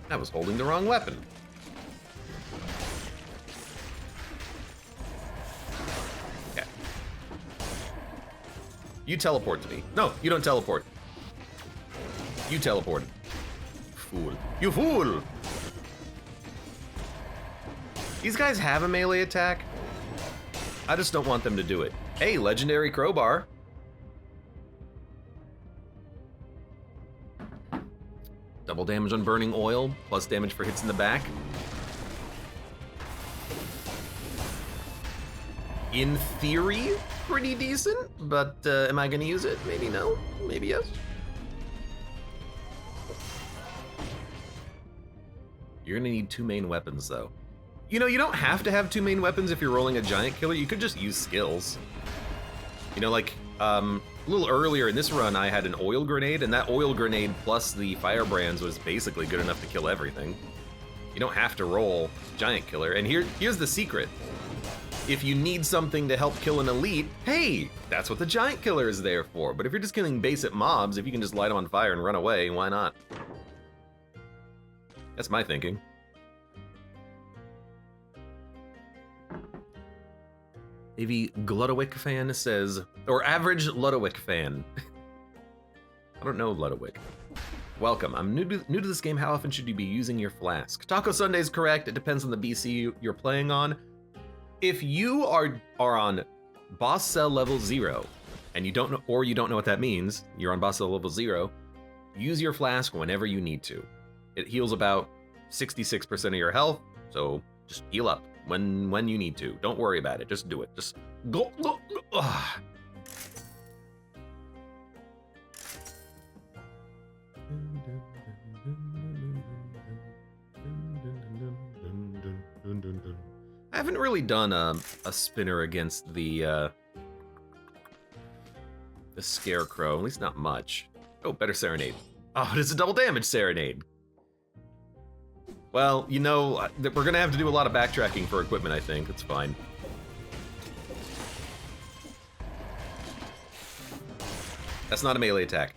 I was holding the wrong weapon. Okay. You teleport to me. No, you don't teleport. You teleport. Fool. You fool! These guys have a melee attack. I just don't want them to do it. Hey, legendary crowbar. Double damage on burning oil, plus damage for hits in the back. In theory, pretty decent, but am I gonna use it? Maybe no, maybe yes. You're gonna need 2 main weapons though. You know, you don't have to have 2 main weapons if you're rolling a Giant Killer. You could just use skills. You know, like, a little earlier in this run, I had an oil grenade, and that oil grenade plus the Firebrands was basically good enough to kill everything. You don't have to roll Giant Killer. And here's the secret. If you need something to help kill an elite, hey, that's what the Giant Killer is there for. But if you're just killing basic mobs, if you can just light them on fire and run away, why not? That's my thinking. AV Gluttowick fan says, or average Ludowik fan. I don't know Ludowik. Welcome, I'm new to this game. How often should you be using your flask? Taco Sunday is correct. It depends on the BC you're playing on. If you are on boss cell level 0, and you don't know, or you don't know what that means, you're on boss cell level 0, use your flask whenever you need to. It heals about 66% of your health, so just heal up. When you need to. Don't worry about it. Just do it. Just go. Ugh. I haven't really done a spinner against the the Scarecrow, at least not much. Oh, better Serenade. Oh, it's a double damage Serenade. Well, you know, we're gonna have to do a lot of backtracking for equipment, I think. It's fine. That's not a melee attack.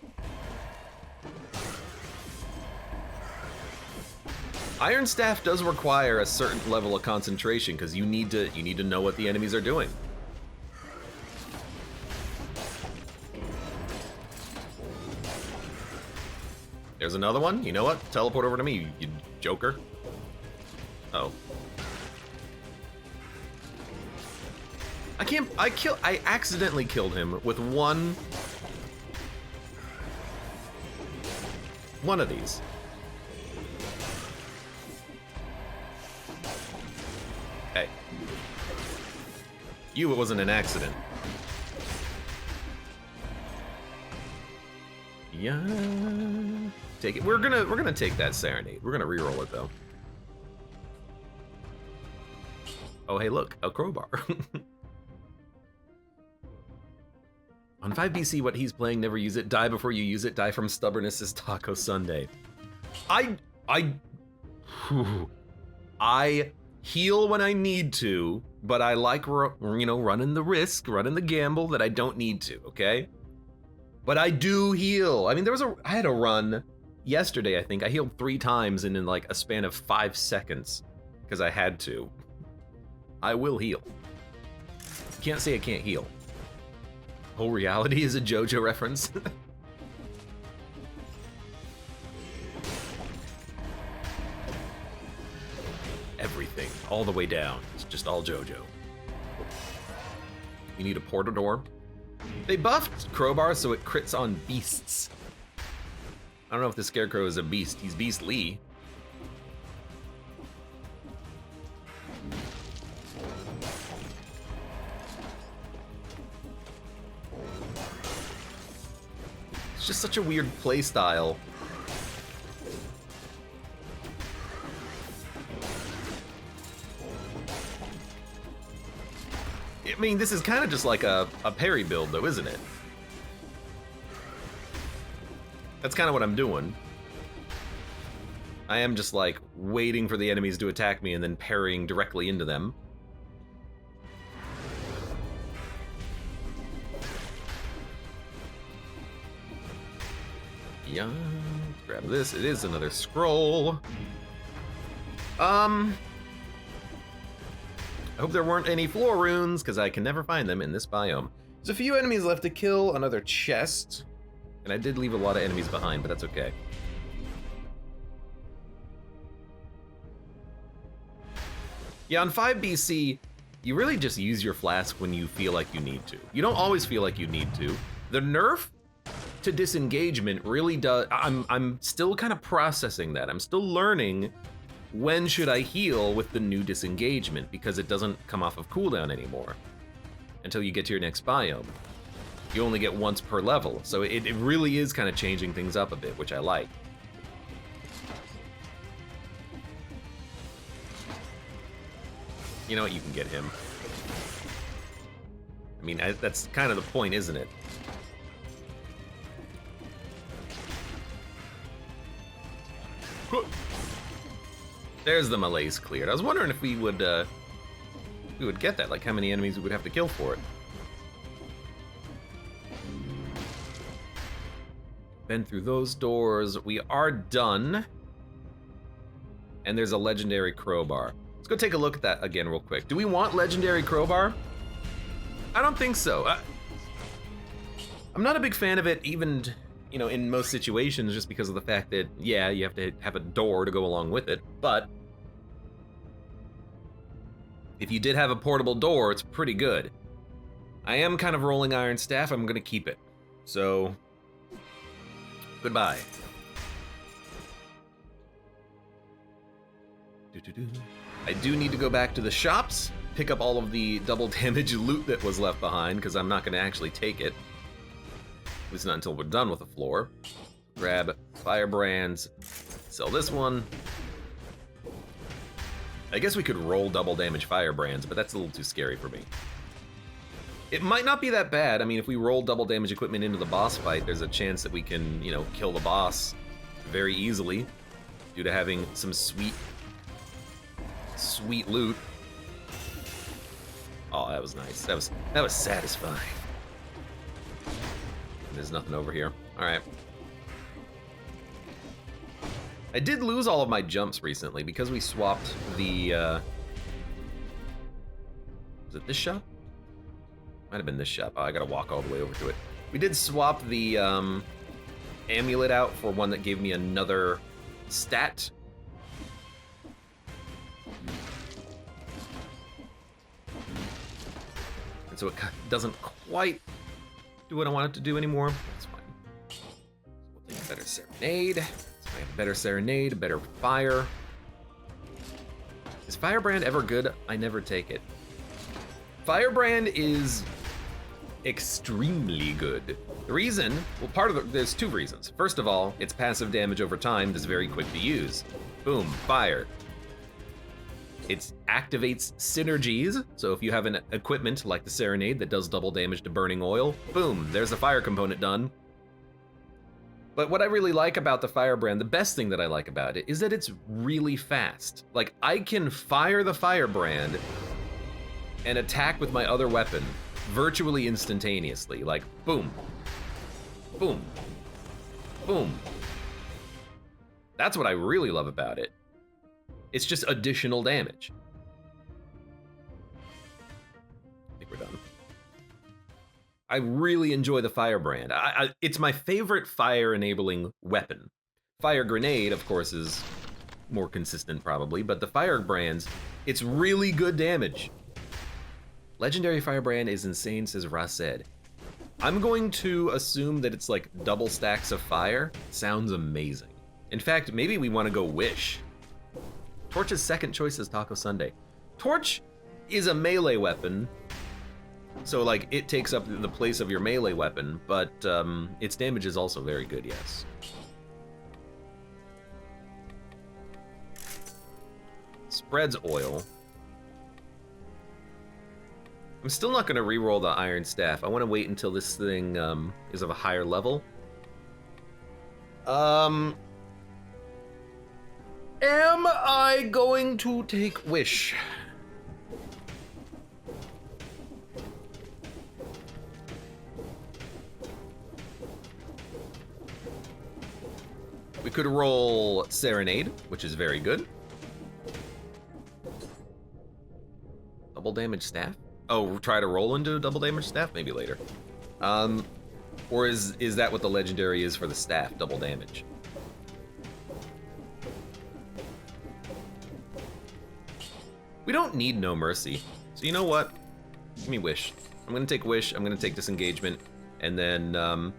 Iron Staff does require a certain level of concentration because you need to know what the enemies are doing. There's another one. You know what? Teleport over to me, you joker. Oh. I accidentally killed him with one of these. Hey. It wasn't an accident. Yeah. Take it. We're gonna take that Serenade. We're gonna reroll it though. Oh hey look, a crowbar. On 5BC, what he's playing, never use it. Die before you use it. Die from stubbornness is Taco Sunday. I heal when I need to, but I like, running the risk, running the gamble that I don't need to, okay? But I do heal. I mean, I had a run yesterday, I think. I healed 3 times in like a span of 5 seconds because I had to. I will heal. You can't say I can't heal. Whole reality is a JoJo reference. Everything, all the way down. It's just all JoJo. You need a portal door. They buffed Crowbar so it crits on beasts. I don't know if the Scarecrow is a beast. He's beastly. It's just such a weird play style. I mean, this is kind of just like a parry build, though, isn't it? That's kind of what I'm doing. I am just like waiting for the enemies to attack me and then parrying directly into them. Yeah, grab this. It is another scroll. I hope there weren't any floor runes, because I can never find them in this biome. There's a few enemies left to kill, another chest. And I did leave a lot of enemies behind, but that's okay. Yeah, on 5BC, you really just use your flask when you feel like you need to. You don't always feel like you need to. The nerf to disengagement really does. I'm still kind of processing that. I'm still learning when should I heal with the new disengagement, because it doesn't come off of cooldown anymore until you get to your next biome. You only get once per level, so it really is kind of changing things up a bit, which I like. You know what, you can get him. I mean, that's kind of the point, isn't it? There's the malaise cleared. I was wondering if we would get that, like how many enemies we would have to kill for it. Been through those doors. We are done. And there's a legendary crowbar. Let's go take a look at that again real quick. Do we want legendary crowbar? I don't think so. I'm not a big fan of it, even, you know, in most situations, just because of the fact that, yeah, you have to have a door to go along with it, but if you did have a portable door, it's pretty good. I am kind of rolling Iron Staff. I'm gonna keep it. So, goodbye. I do need to go back to the shops, pick up all of the double damage loot that was left behind, because I'm not gonna actually take it. At least not until we're done with the floor. Grab firebrands, sell this one. I guess we could roll double damage firebrands, but that's a little too scary for me. It might not be that bad. I mean, if we roll double damage equipment into the boss fight, there's a chance that we can, you know, kill the boss very easily due to having some sweet loot. Oh, that was nice. That was satisfying. There's nothing over here. All right. I did lose all of my jumps recently because we swapped the, was it this shop? Might have been this shop. Oh, I gotta walk all the way over to it. We did swap the amulet out for one that gave me another stat. And so it doesn't quite do what I want it to do anymore. That's fine. So we'll take a better serenade. So I have a better serenade, a better fire. Is Firebrand ever good? I never take it. Firebrand is extremely good. The reason, well, there's two reasons. First of all, its passive damage over time is very quick to use. Boom, fire. It activates synergies, so if you have an equipment like the Serenade that does double damage to burning oil, boom, there's a fire component done. But what I really like about the Firebrand, the best thing that I like about it, is that it's really fast. Like, I can fire the Firebrand and attack with my other weapon virtually instantaneously. Like, boom, boom, boom. That's what I really love about it. It's just additional damage. I think we're done. I really enjoy the Firebrand. It's my favorite fire-enabling weapon. Fire Grenade, of course, is more consistent probably, but the Firebrands, it's really good damage. Legendary Firebrand is insane, says Rased. I'm going to assume that it's like double stacks of fire. Sounds amazing. In fact, maybe we want to go Wish. Torch's second choice is Taco Sunday. Torch is a melee weapon, so like it takes up the place of your melee weapon, but its damage is also very good, yes. Spreads oil. I'm still not going to reroll the Iron Staff. I want to wait until this thing is of a higher level. Am I going to take Wish? We could roll Serenade, which is very good. Double damage staff? Oh, try to roll into a double damage staff? Maybe later. Or is that what the legendary is for the staff, double damage? We don't need No Mercy. So you know what? Give me Wish. I'm gonna take Wish, I'm gonna take Disengagement, and then,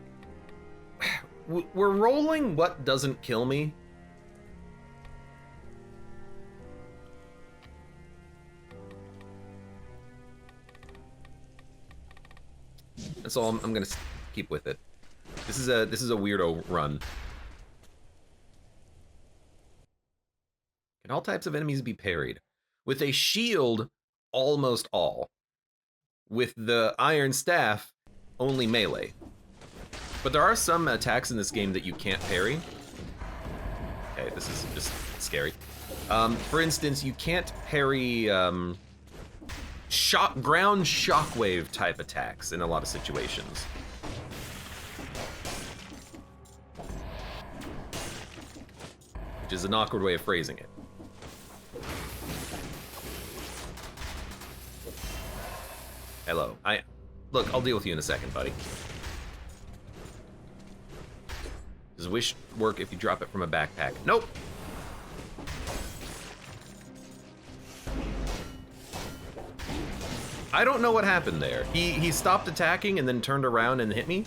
we're rolling what doesn't kill me. That's all I'm gonna keep with it. This is a weirdo run. Can all types of enemies be parried? With a shield, almost all. With the Iron Staff, only melee. But there are some attacks in this game that you can't parry. Okay, this is just scary. For instance, you can't parry ground shockwave type attacks in a lot of situations. Which is an awkward way of phrasing it. Hello. Look, I'll deal with you in a second, buddy. Does Wish work if you drop it from a backpack? Nope. I don't know what happened there. He stopped attacking and then turned around and hit me.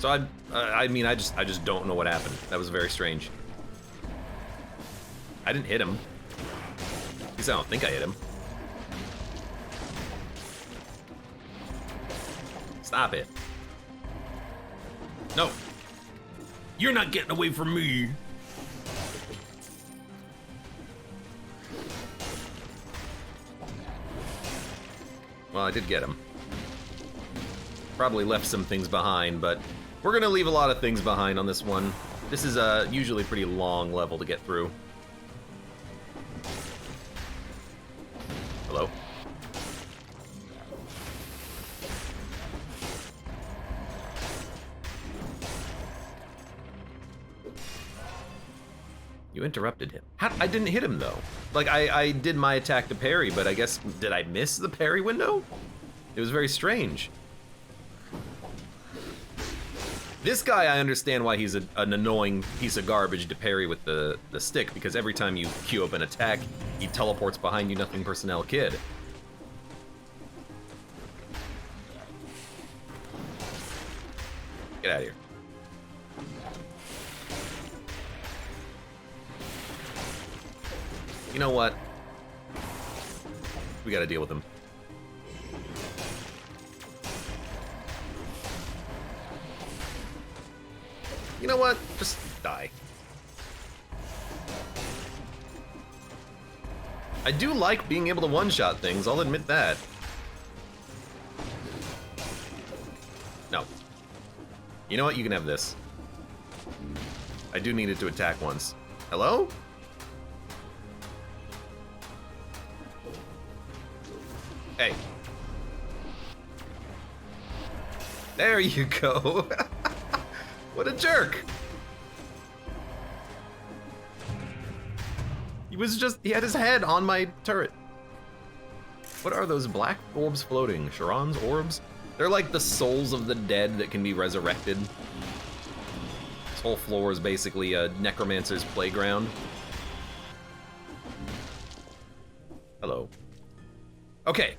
So I mean, I just don't know what happened. That was very strange. I didn't hit him. At least I don't think I hit him. Stop it. No. You're not getting away from me. Well, I did get him. Probably left some things behind, but we're gonna leave a lot of things behind on this one. This is a usually pretty long level to get through. Hello? You interrupted him. I didn't hit him, though. Like, I did my attack to parry, but I guess, did I miss the parry window? It was very strange. This guy, I understand why he's an annoying piece of garbage to parry with the stick, because every time you queue up an attack, he teleports behind you, nothing personnel kid. Get out of here. You know what? We gotta deal with him. You know what? Just die. I do like being able to one-shot things, I'll admit that. No. You know what? You can have this. I do need it to attack once. Hello? Hey. There you go. What a jerk. He had his head on my turret. What are those black orbs floating? Charon's orbs? They're like the souls of the dead that can be resurrected. This whole floor is basically a necromancer's playground. Hello. Okay,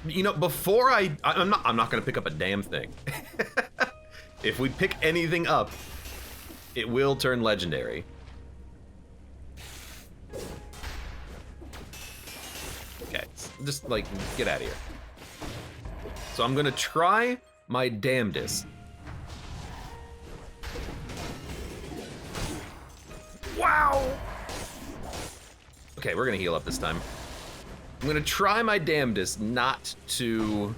you know, before I'm not gonna pick up a damn thing. If we pick anything up, it will turn legendary. Okay, just like, get out of here. So I'm gonna try my damnedest. Wow! Okay, we're gonna heal up this time. I'm gonna try my damnedest not to...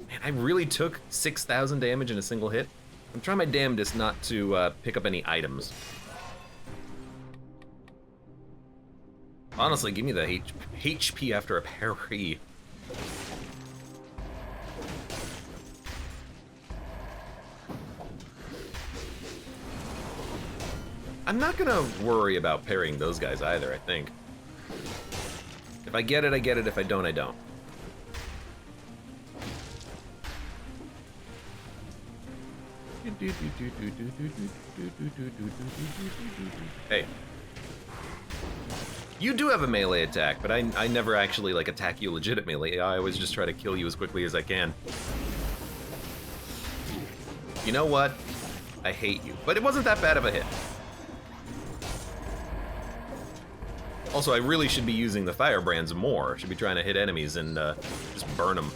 Man, I really took 6,000 damage in a single hit. I'm trying my damnedest not to pick up any items. Honestly, give me the HP after a parry. I'm not gonna worry about parrying those guys either, I think. If I get it, I get it. If I don't, I don't. Hey. You do have a melee attack, but I never actually like attack you legitimately. I always just try to kill you as quickly as I can. You know what? I hate you. But it wasn't that bad of a hit. Also, I really should be using the firebrands more. I should be trying to hit enemies and just burn them.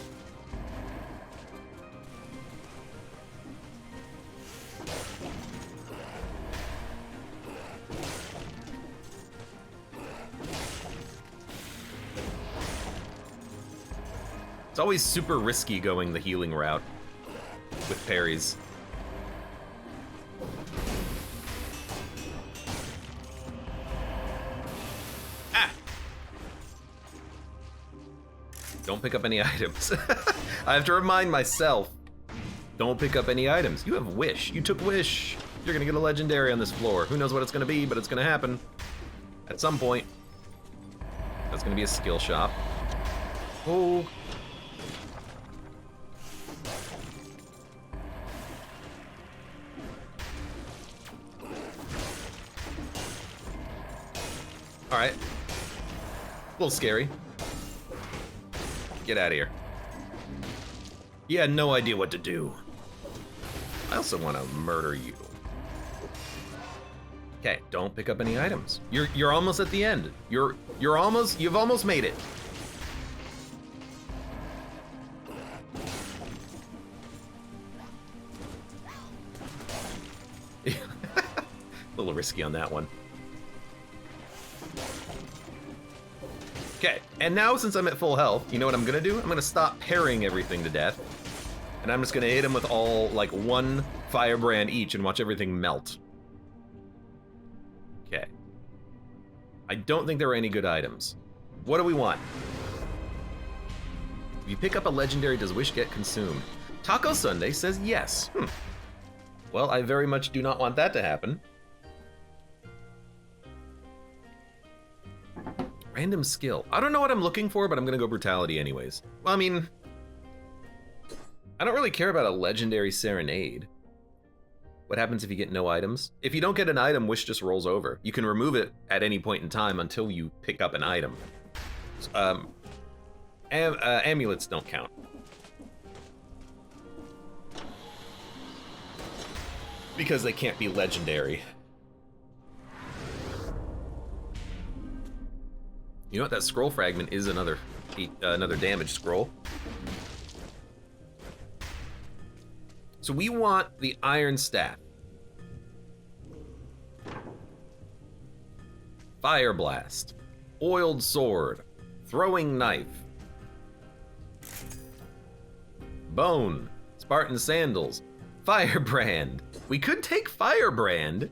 It's always super risky going the healing route with parries. Ah! Don't pick up any items. I have to remind myself, don't pick up any items. You have Wish. You took Wish. You're gonna get a legendary on this floor. Who knows what it's gonna be, but it's gonna happen. At some point. That's gonna be a skill shop. Oh. Alright. A little scary. Get out of here. You had no idea what to do. I also want to murder you. Okay, don't pick up any items. You're almost at the end. You've almost made it. A little risky on that one. Okay, and now since I'm at full health, you know what I'm gonna do? I'm gonna stop parrying everything to death. And I'm just gonna hit him with all, like, one firebrand each and watch everything melt. Okay. I don't think there are any good items. What do we want? If you pick up a legendary, does Wish get consumed? Taco Sunday says yes. Well, I very much do not want that to happen. Random skill. I don't know what I'm looking for, but I'm gonna go brutality anyways. Well, I mean, I don't really care about a legendary serenade. What happens if you get no items? If you don't get an item, Wish just rolls over. You can remove it at any point in time until you pick up an item. Amulets don't count. Because they can't be legendary. You know what? That scroll fragment is another damage scroll. So we want the Iron Staff. Fire Blast. Oiled Sword. Throwing Knife. Bone. Spartan Sandals. Firebrand. We could take Firebrand.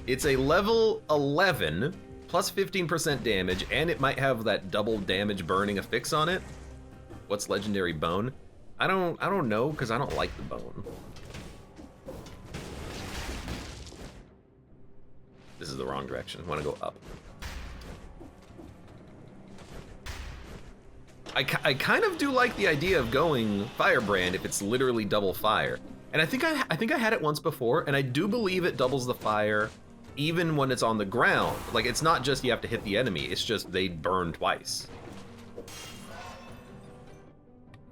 It's a level 11, plus 15% damage, and it might have that double damage burning affix on it. What's legendary bone? I don't know, because I don't like the bone. This is the wrong direction. I want to go up. I kind of do like the idea of going Firebrand if it's literally double fire. And I think I had it once before, and I do believe it doubles the fire even when it's on the ground. Like, it's not just you have to hit the enemy, it's just they burn twice.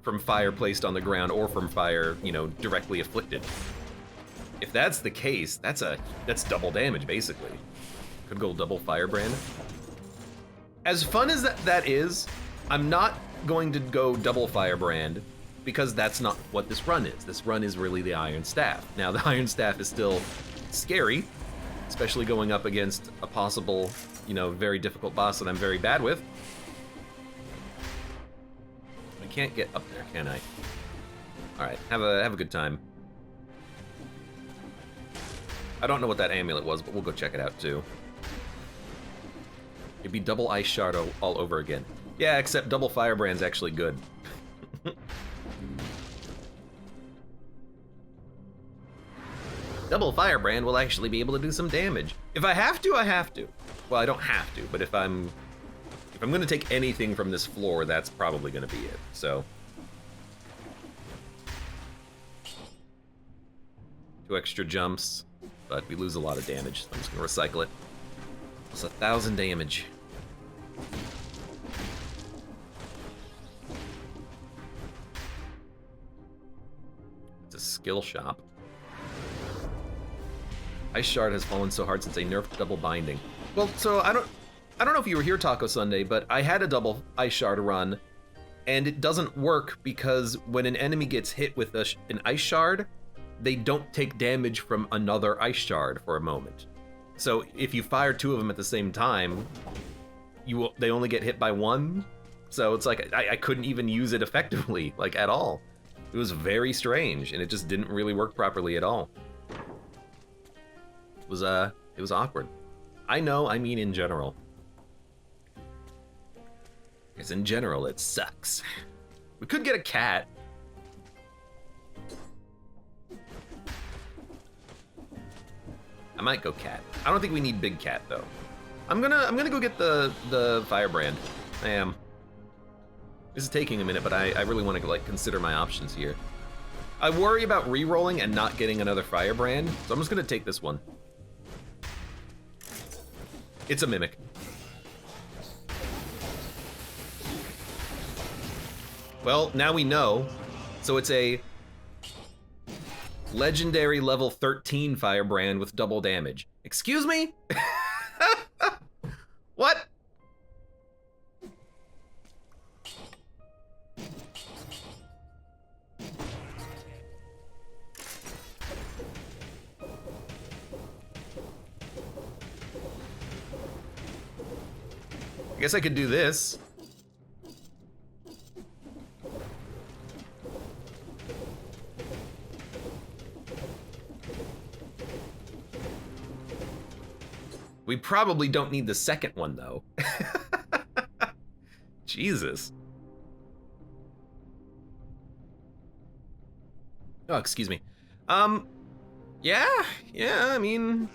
From fire placed on the ground or from fire, you know, directly afflicted. If that's the case, that's double damage, basically. Could go double Firebrand. As fun as that is, I'm not going to go double Firebrand because that's not what this run is. This run is really the Iron Staff. Now, the Iron Staff is still scary, especially going up against a possible, you know, very difficult boss that I'm very bad with. I can't get up there, can I? All right, have a good time. I don't know what that amulet was, but we'll go check it out too. It'd be double Ice Shard all over again. Yeah, except double Firebrand's actually good. Double Firebrand will actually be able to do some damage. If I have to, I have to. Well, I don't have to, but if I'm gonna take anything from this floor, that's probably gonna be it, so. 2 extra jumps, but we lose a lot of damage, so I'm just gonna recycle it. It's 1,000 damage. It's a skill shop. Ice Shard has fallen so hard since they nerfed double binding. Well, so I don't know if you were here, Taco Sunday, but I had a double Ice Shard run, and it doesn't work because when an enemy gets hit with an Ice Shard, they don't take damage from another Ice Shard for a moment. So if you fire 2 of them at the same time, they only get hit by 1. So it's like I couldn't even use it effectively, like at all. It was very strange, and it just didn't really work properly at all. It was awkward. I know, I mean in general. Because in general, it sucks. We could get a cat. I might go cat. I don't think we need big cat though. I'm gonna go get the Firebrand. I am. This is taking a minute, but I really want to like consider my options here. I worry about re-rolling and not getting another Firebrand, so I'm just gonna take this one. It's a mimic. Well, now we know. So it's a legendary level 13 Firebrand with double damage. Excuse me? What? I guess I could do this. We probably don't need the second one, though. Jesus. Oh, excuse me. Yeah, I mean...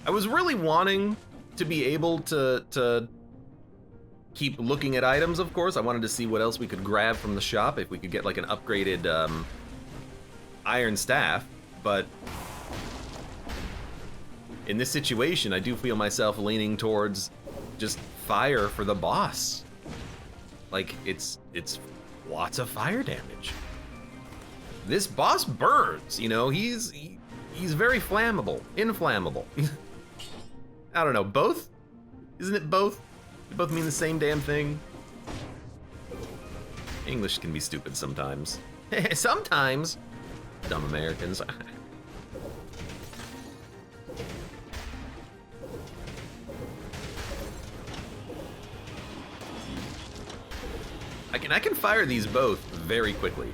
I was really wanting to be able to keep looking at items, of course. I wanted to see what else we could grab from the shop, if we could get like an upgraded iron staff, but in this situation, I do feel myself leaning towards just fire for the boss. Like, it's lots of fire damage. This boss burns, you know, he's very flammable, inflammable. I don't know, both? Isn't it both? They both mean the same damn thing. English can be stupid sometimes. Sometimes. Dumb Americans. I can fire these both very quickly.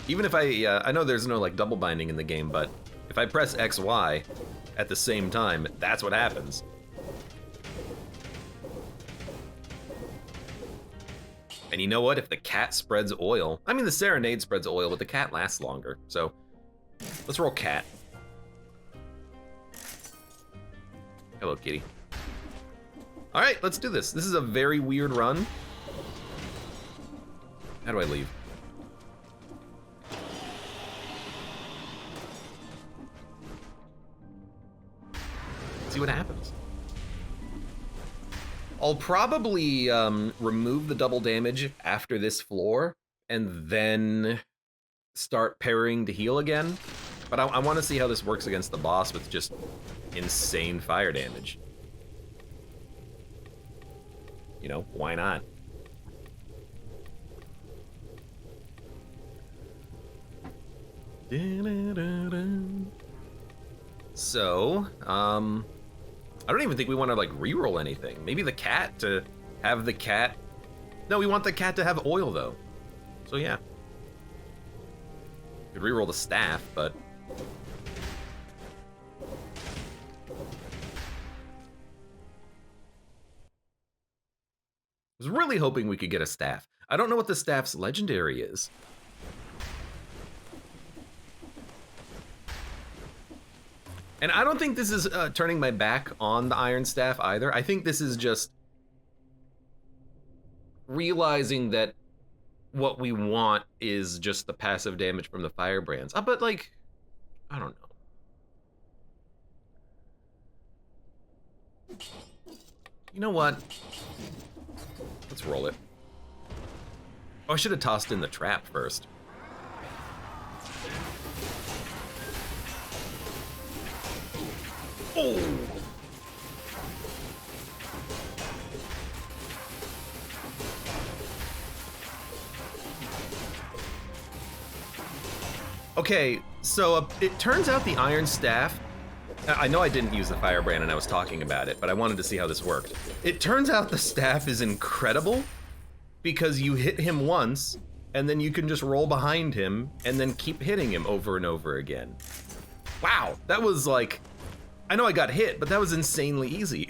Even if I know there's no like double binding in the game, but if I press XY at the same time, that's what happens. And you know what? If the cat spreads oil, I mean the serenade spreads oil, but the cat lasts longer. So let's roll cat. Hello, kitty. All right, let's do this. This is a very weird run. How do I leave? See what happens. I'll probably remove the double damage after this floor and then start parrying to heal again. But I want to see how this works against the boss with just insane fire damage. You know, why not? So, I don't even think we want to like reroll anything. Maybe the cat to have the cat. No, we want the cat to have oil though. So yeah. Could reroll the staff, but I was really hoping we could get a staff. I don't know what the staff's legendary is. And I don't think this is turning my back on the iron staff either. I think this is just realizing that what we want is just the passive damage from the firebrands. But like, I don't know. You know what? Let's roll it. Oh, I should have tossed in the trap first. Oh! Okay, so it turns out the iron staff, I know I didn't use the firebrand and I was talking about it, but I wanted to see how this worked. It turns out the staff is incredible because you hit him once and then you can just roll behind him and then keep hitting him over and over again. Wow, that was like, I know I got hit, but that was insanely easy.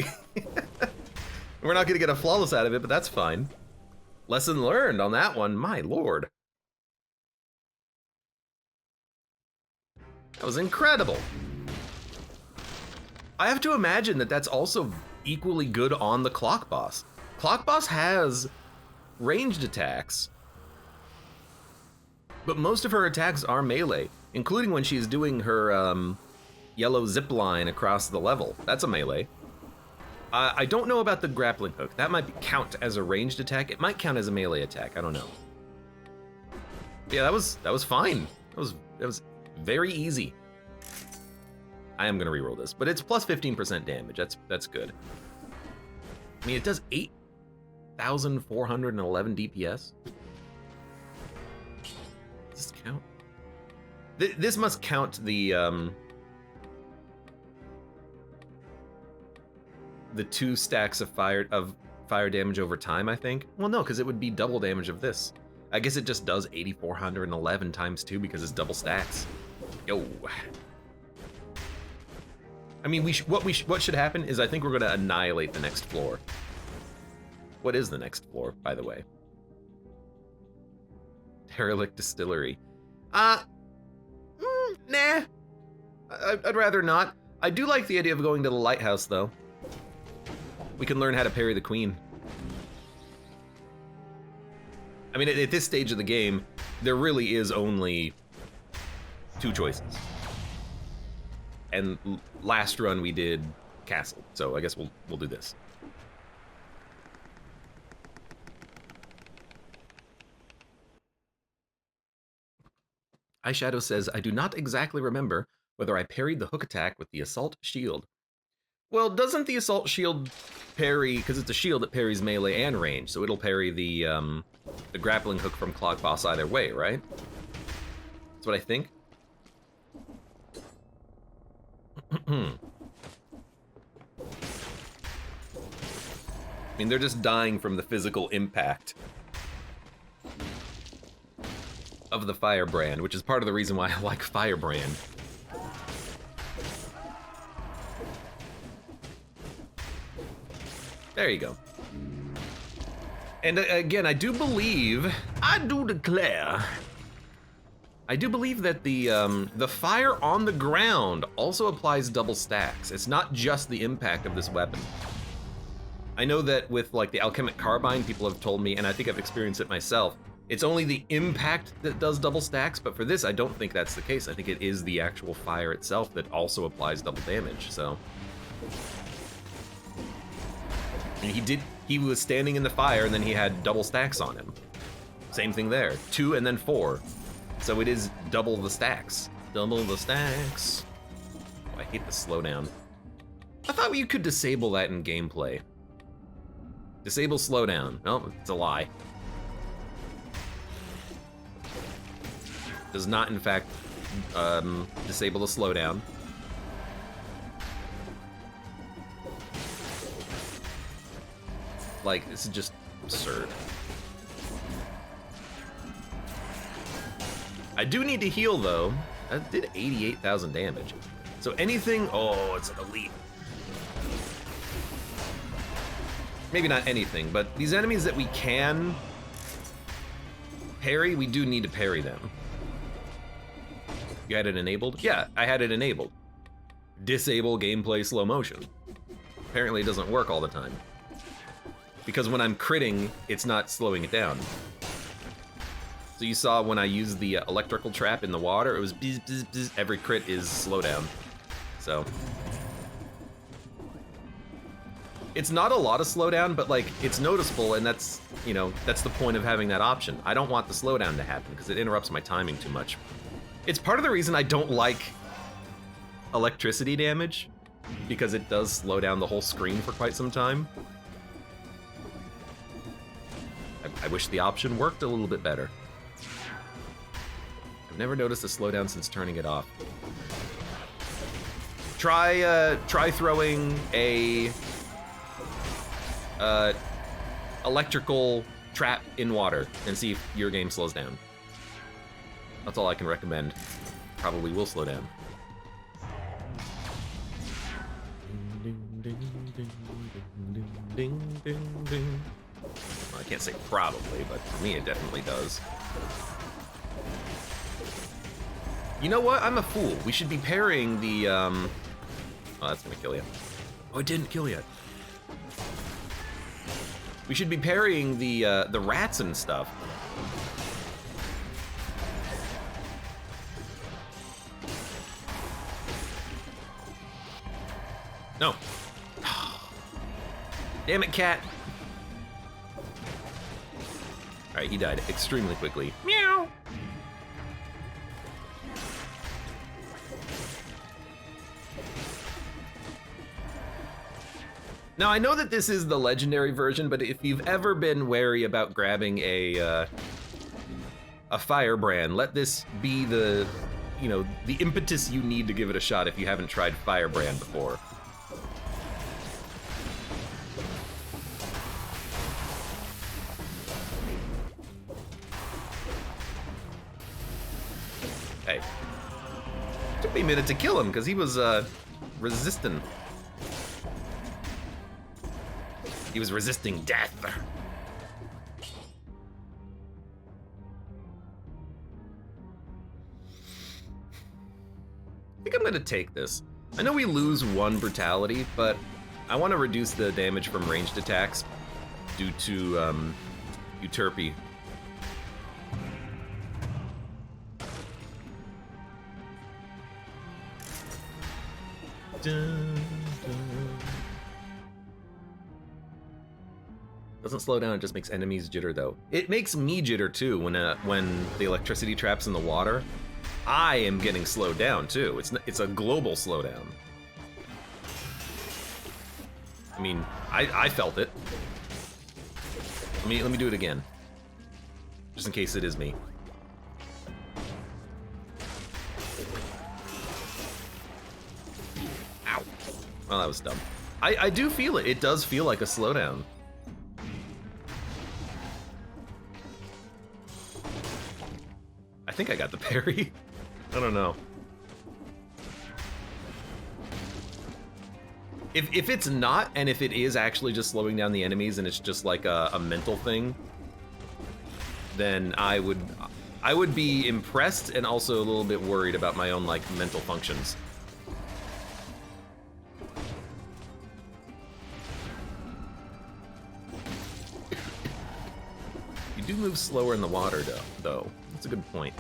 We're not gonna get a flawless out of it, but that's fine. Lesson learned on that one, my lord. That was incredible. I have to imagine that that's also equally good on the clock boss. Clock boss has ranged attacks, but most of her attacks are melee, including when she's doing her yellow zip line across the level. That's a melee. I don't know about the grappling hook. That might count as a ranged attack. It might count as a melee attack. I don't know. Yeah, that was fine. That was very easy. I am gonna reroll this, but it's plus 15% damage. That's good. I mean, it does 8,411 DPS. Does this count? This must count the the 2 stacks of fire damage over time, I think. Well, no, because it would be double damage of this. I guess it just does 8,411 times 2 because it's double stacks. Yo. I mean, what should happen is I think we're gonna annihilate the next floor. What is the next floor, by the way? Derelict Distillery. Nah. I'd rather not. I do like the idea of going to the lighthouse, though. We can learn how to parry the queen. I mean, at this stage of the game, there really is only 2 choices. And last run we did castle, so I guess we'll do this. Eyeshadow says, I do not exactly remember whether I parried the hook attack with the assault shield. Well, doesn't the assault shield parry, because it's a shield that parries melee and range, so it'll parry the grappling hook from Clog Boss either way, right? That's what I think. I mean, they're just dying from the physical impact of the Firebrand, which is part of the reason why I like Firebrand. There you go. And again, I do believe, I do declare, I do believe that the fire on the ground also applies double stacks. It's not just the impact of this weapon. I know that with like the Alchemic Carbine, people have told me, and I think I've experienced it myself, it's only the impact that does double stacks, but for this, I don't think that's the case. I think it is the actual fire itself that also applies double damage, so. And he was standing in the fire and then he had double stacks on him. Same thing there, 2 and then 4. So it is double the stacks. Double the stacks. Oh, I hate the slowdown. I thought you could disable that in gameplay. Disable slowdown. No, it's a lie. Does not, in fact, disable the slowdown. Like, this is just absurd. I do need to heal, though. That did 88,000 damage. So anything... Oh, it's an elite. Maybe not anything, but these enemies that we can parry, we do need to parry them. You had it enabled? Yeah, I had it enabled. Disable gameplay slow motion. Apparently it doesn't work all the time. Because when I'm critting, it's not slowing it down. So you saw when I used the electrical trap in the water, it was bzz, bzz, bzz. Every crit is slowdown. So. It's not a lot of slowdown, but like, it's noticeable, and that's, you know, that's the point of having that option. I don't want the slowdown to happen, because it interrupts my timing too much. It's part of the reason I don't like electricity damage, because it does slow down the whole screen for quite some time. I wish the option worked a little bit better. I've never noticed a slowdown since turning it off. Try throwing a electrical trap in water and see if your game slows down. That's all I can recommend. Probably will slow down. Well, I can't say probably, but for me it definitely does. You know what? I'm a fool. We should be parrying the, Oh, that's gonna kill you. Oh, it didn't kill yet. We should be parrying the rats and stuff. No. Damn it, cat. All right, he died extremely quickly. Meow. Now, I know that this is the legendary version, but if you've ever been wary about grabbing a Firebrand, let this be the, you know, the impetus you need to give it a shot if you haven't tried Firebrand before. Took me a minute to kill him because he was resistant. He was resisting death. I think I'm gonna take this. I know we lose 1 brutality, but I want to reduce the damage from ranged attacks due to Euterpe. Doesn't slow down, it just makes enemies jitter though. It makes me jitter too when the electricity trap's in the water. I am getting slowed down too. It's a global slowdown. I mean, I felt it. Let me do it again. Just in case it is me. Ow. Well, that was dumb. I do feel it. It does feel like a slowdown. I think I got the parry. I don't know. If it's not, and if it is actually just slowing down the enemies and it's just like a mental thing, then I would be impressed and also a little bit worried about my own like mental functions. You do move slower in the water though. That's a good point.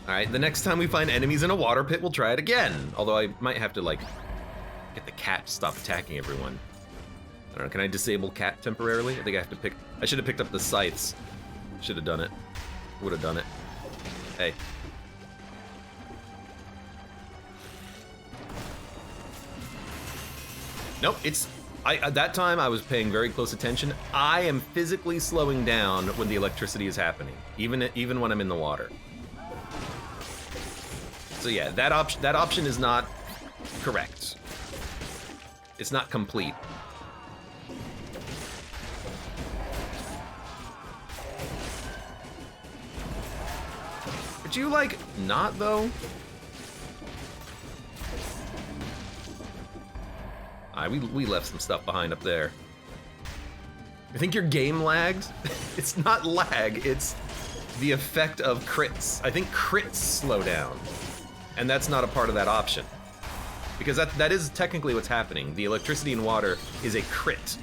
Alright, the next time we find enemies in a water pit, we'll try it again. Although I might have to, like, get the cat to stop attacking everyone. I don't know, can I disable cat temporarily? I think I have to pick... I should have picked up the scythes. Should have done it. Would have done it. Hey. Nope, it's... at that time, I was paying very close attention. I am physically slowing down when the electricity is happening, even when I'm in the water. So yeah, that option is not correct. It's not complete. Could you, like, not, though? Alright, we left some stuff behind up there. I think your game lagged? It's not lag, it's the effect of crits. I think crits slow down. And that's not a part of that option. Because that is technically what's happening. The electricity in water is a crit.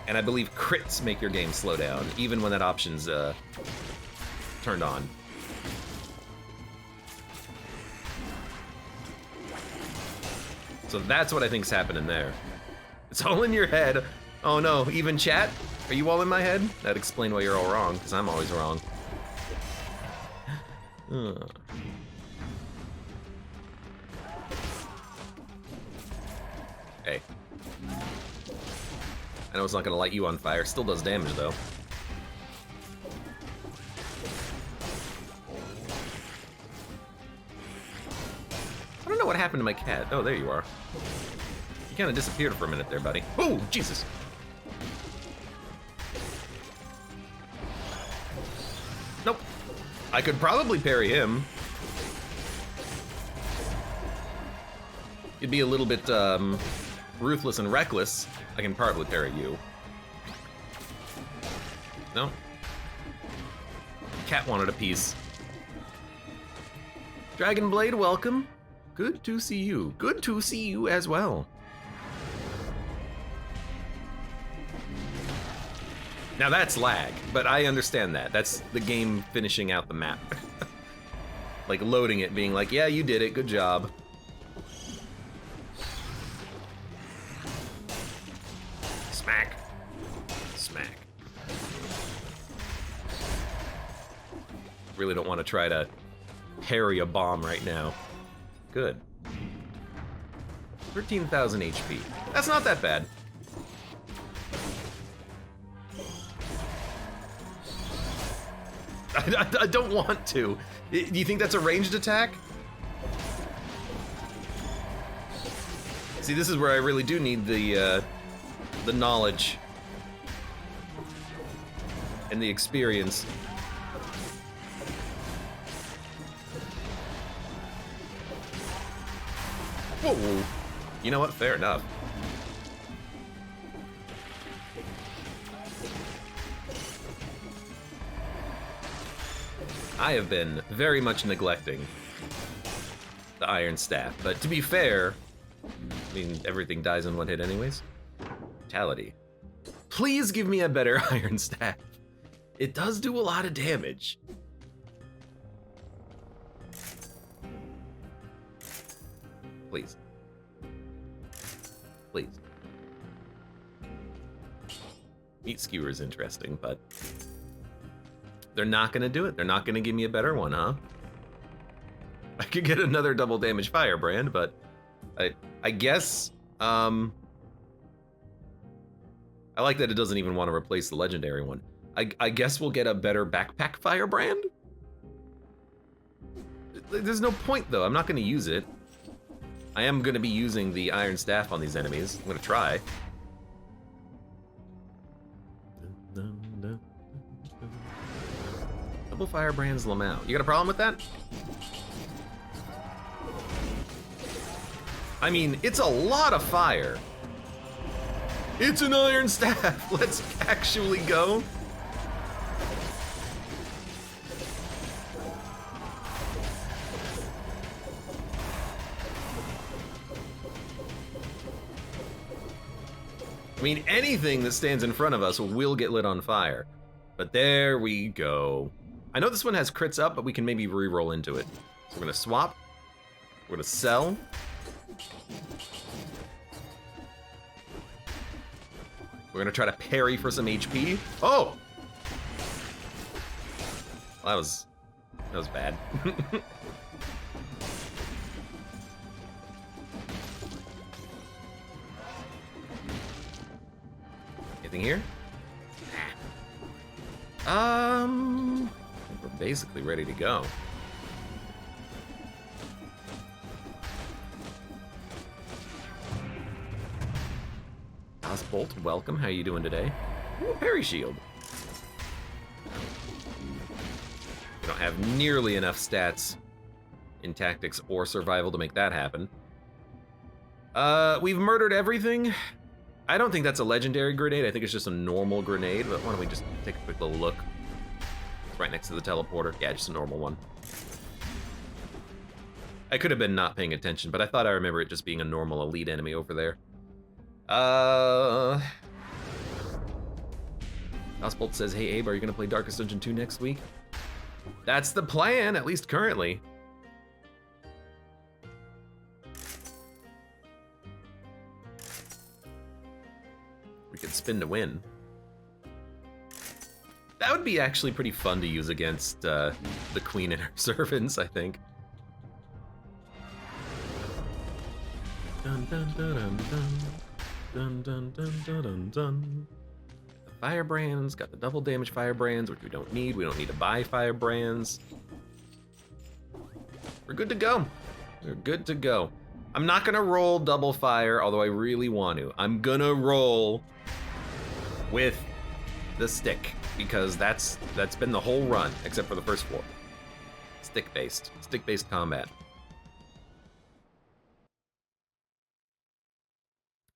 And I believe crits make your game slow down, even when that option's turned on. So that's what I think's happening there. It's all in your head. Oh no, even chat? Are you all in my head? That'd explain why you're all wrong, because I'm always wrong. Okay. I know it's not gonna light you on fire. Still does damage though. I don't know what happened to my cat. Oh, there you are. You kind of disappeared for a minute there, buddy. Oh, Jesus. Nope. I could probably parry him. It'd be a little bit ruthless and reckless. I can probably parry you. No? Cat wanted a piece. Dragonblade, welcome. Good to see you. Good to see you as well. Now that's lag, but I understand that. That's the game finishing out the map. Like loading it, being like, yeah, you did it, good job. Smack. Smack. Really don't want to try to parry a bomb right now. Good. 13,000 HP. That's not that bad. I don't want to. Do you think that's a ranged attack? See, this is where I really do need the knowledge and the experience. Whoa. You know what? Fair enough. I have been very much neglecting the Iron Staff, but to be fair, I mean, everything dies in one hit anyways. Fatality. Please give me a better Iron Staff. It does do a lot of damage. Please. Please. Meat skewer is interesting, but they're not gonna do it. They're not gonna give me a better one, huh? I could get another double damage firebrand, but I guess, I like that it doesn't even want to replace the legendary one. I guess we'll get a better backpack firebrand? There's no point though, I'm not gonna use it. I am gonna be using the Iron Staff on these enemies. I'm gonna try. Double firebrands Lamau. You got a problem with that? I mean, it's a lot of fire. It's an Iron Staff. Let's actually go. I mean, anything that stands in front of us will get lit on fire. But there we go. I know this one has crits up, but we can maybe re-roll into it. So we're gonna swap. We're gonna sell. We're gonna try to parry for some HP. Oh! Well, that was bad. Anything here? I think we're basically ready to go. Bolt, welcome. How you doing today? Ooh, parry shield. We don't have nearly enough stats in tactics or survival to make that happen. We've murdered everything. I don't think that's a legendary grenade. I think it's just a normal grenade, but why don't we just take a quick little look? It's right next to the teleporter. Yeah, just a normal one. I could have been not paying attention, but I thought I remember it just being a normal elite enemy over there. Osbolt says, hey Abe, are you gonna play Darkest Dungeon 2 next week? That's the plan, at least currently. We could spin to win. That would be actually pretty fun to use against the Queen and her servants, I think. Dun dun dun dun dun. Dun dun dun dun dun dun. The firebrands, got the double damage firebrands, which we don't need. We don't need to buy firebrands. We're good to go. We're good to go. I'm not gonna roll double fire, although I really want to. I'm gonna roll with the stick, because that's been the whole run, except for the first floor. Stick-based combat.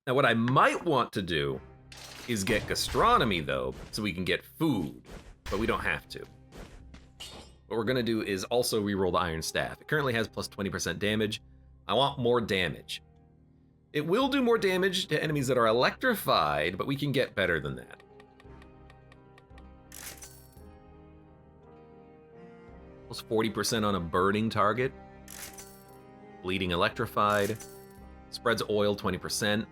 Now what I might want to do is get gastronomy though, so we can get food, but we don't have to. What we're gonna do is also reroll the Iron Staff. It currently has plus 20% damage. I want more damage. It will do more damage to enemies that are electrified, but we can get better than that. Plus 40% on a burning target. Bleeding electrified. Spreads oil 20%.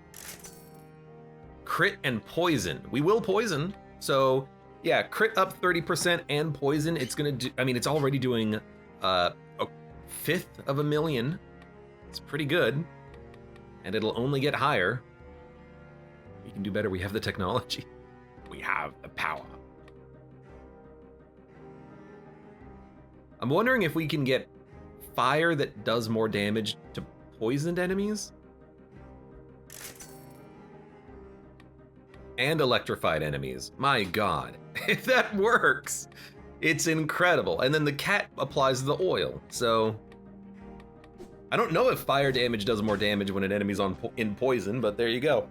Crit and poison. We will poison. So yeah, crit up 30% and poison. It's gonna do, I mean, it's already doing a 1/5 of a million. It's pretty good. And it'll only get higher. We can do better. We have the technology. We have the power. I'm wondering if we can get fire that does more damage to poisoned enemies. And electrified enemies. My God, if that works, it's incredible. And then the cat applies the oil, so I don't know if fire damage does more damage when an enemy's in poison, but there you go.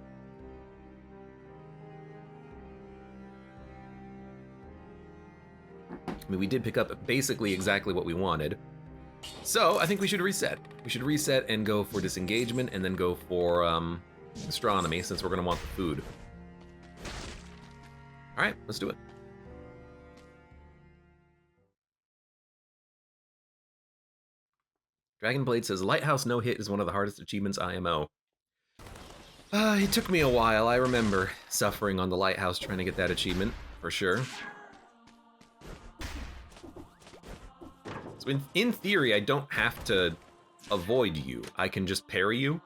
I mean, we did pick up basically exactly what we wanted. So I think we should reset. We should reset and go for disengagement and then go for astronomy since we're gonna want the food. All right, let's do it. Dragonblade says, Lighthouse no hit is one of the hardest achievements IMO. It took me a while. I remember suffering on the Lighthouse trying to get that achievement, for sure. So in theory, I don't have to avoid you. I can just parry you.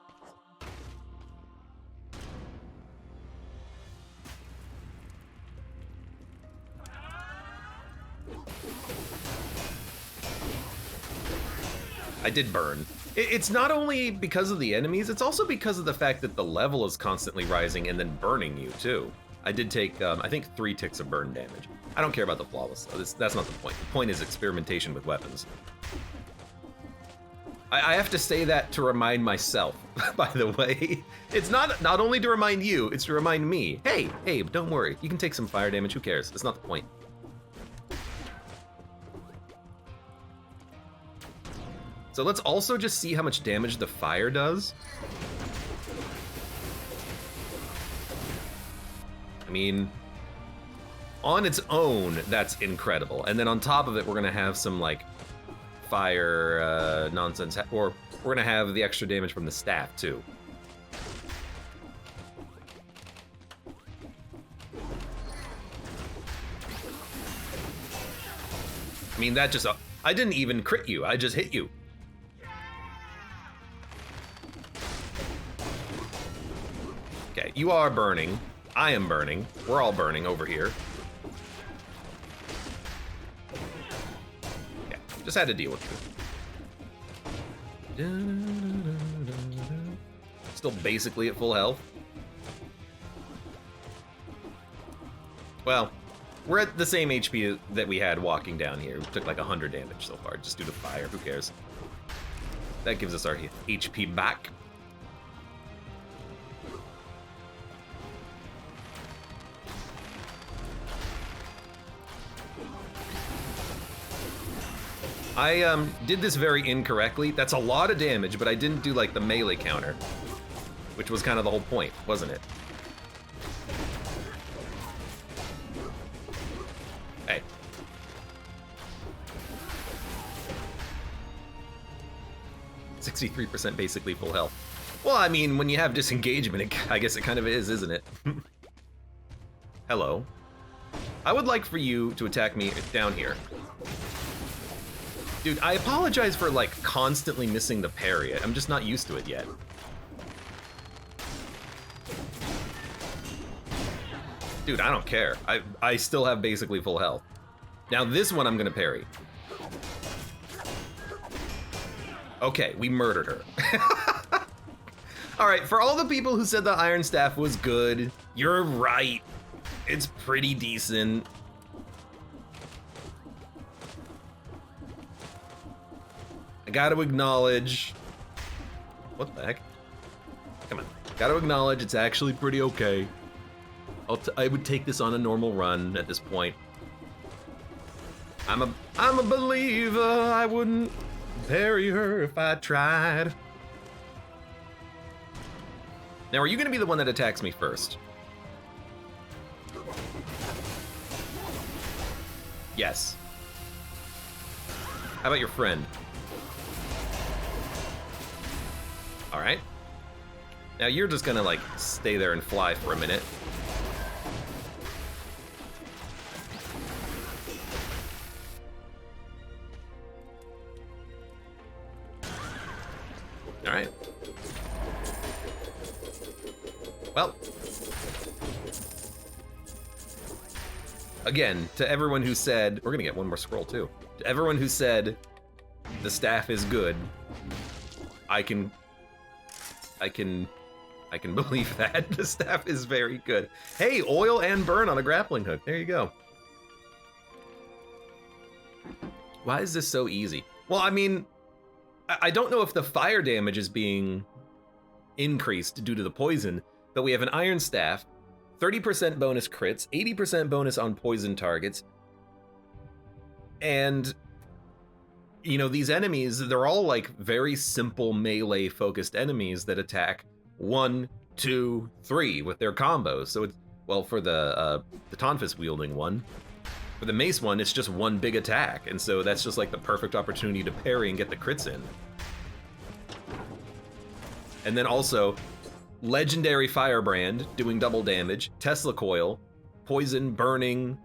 I did burn. It's not only because of the enemies, it's also because of the fact that the level is constantly rising and then burning you too. I did take, I think 3 ticks of burn damage. I don't care about the flawless though, that's not the point. The point is experimentation with weapons. I have to say that to remind myself, by the way. It's not only to remind you, it's to remind me. Hey, Abe, don't worry. You can take some fire damage, who cares? That's not the point. So let's also just see how much damage the fire does. I mean, on its own, that's incredible. And then on top of it, we're gonna have some like fire nonsense, or we're gonna have the extra damage from the staff too. I mean, that just, I didn't even crit you, I just hit you. Okay, you are burning. I am burning. We're all burning over here. Okay, just had to deal with it. Still basically at full health. Well, we're at the same HP that we had walking down here. We took like 100 damage so far, just due to fire. Who cares? That gives us our HP back. I did this very incorrectly. That's a lot of damage, but I didn't do like the melee counter, which was kind of the whole point, wasn't it? Hey. .63% basically full health. Well, I mean, when you have disengagement, I guess it kind of is, isn't it? Hello. I would like for you to attack me down here. Dude, I apologize for like constantly missing the parry. I'm just not used to it yet. Dude, I don't care. I still have basically full health. Now this one I'm gonna parry. Okay, we murdered her. All right, for all the people who said the Iron Staff was good, you're right. It's pretty decent. I gotta acknowledge. What the heck? Come on. Gotta acknowledge it's actually pretty okay. I would take this on a normal run at this point. I'm a believer. I wouldn't parry her if I tried. Now, are you gonna be the one that attacks me first? Yes. How about your friend? All right. Now you're just gonna like stay there and fly for a minute. All right. Well, again, to everyone who said, we're gonna get one more scroll too. To everyone who said the staff is good, I can believe that. The staff is very good. Hey, oil and burn on a grappling hook. There you go. Why is this so easy? Well, I mean, I don't know if the fire damage is being increased due to the poison, but we have an Iron Staff, 30% bonus crits, 80% bonus on poison targets, and you know, these enemies, they're all like very simple melee focused enemies that attack 1, 2, 3 with their combos. So it's, well, for the Tonfus wielding one, for the mace one, it's just one big attack. And so that's just like the perfect opportunity to parry and get the crits in. And then also, legendary Firebrand doing double damage, Tesla Coil, poison, burning,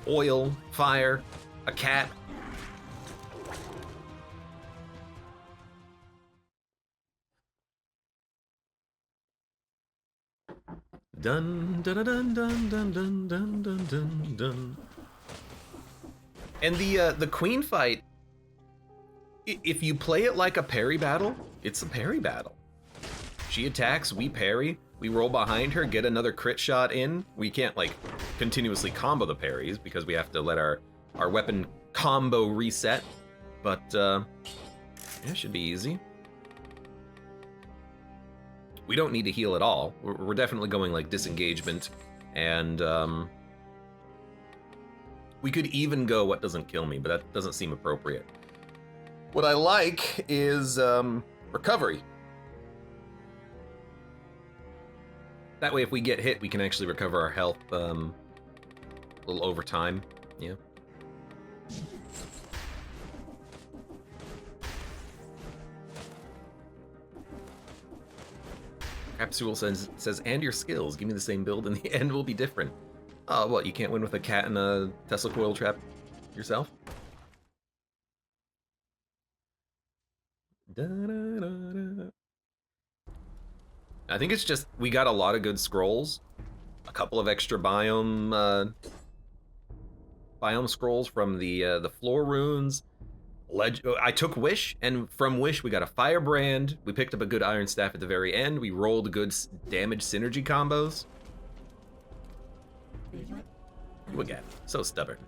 oil, fire, a cat. Dun dun dun dun dun dun dun dun dun dun. And the queen fight, if you play it like a parry battle, it's a parry battle. She attacks, we parry, we roll behind her, get another crit shot in. We can't like continuously combo the parries because we have to let our weapon combo reset, but yeah, it should be easy. We don't need to heal at all. We're definitely going like disengagement, and we could even go what doesn't kill me, but that doesn't seem appropriate. What I like is recovery. That way if we get hit, we can actually recover our health a little over time, yeah. Capsule says, and your skills. Give me the same build and the end will be different. Oh, what, you can't win with a cat and a Tesla coil trap yourself? Da, da, da, da. I think it's just, we got a lot of good scrolls. A couple of extra biome scrolls from the floor runes. I took Wish, and from Wish we got a Firebrand. We picked up a good Iron Staff at the very end. We rolled good damage synergy combos. You again, so stubborn.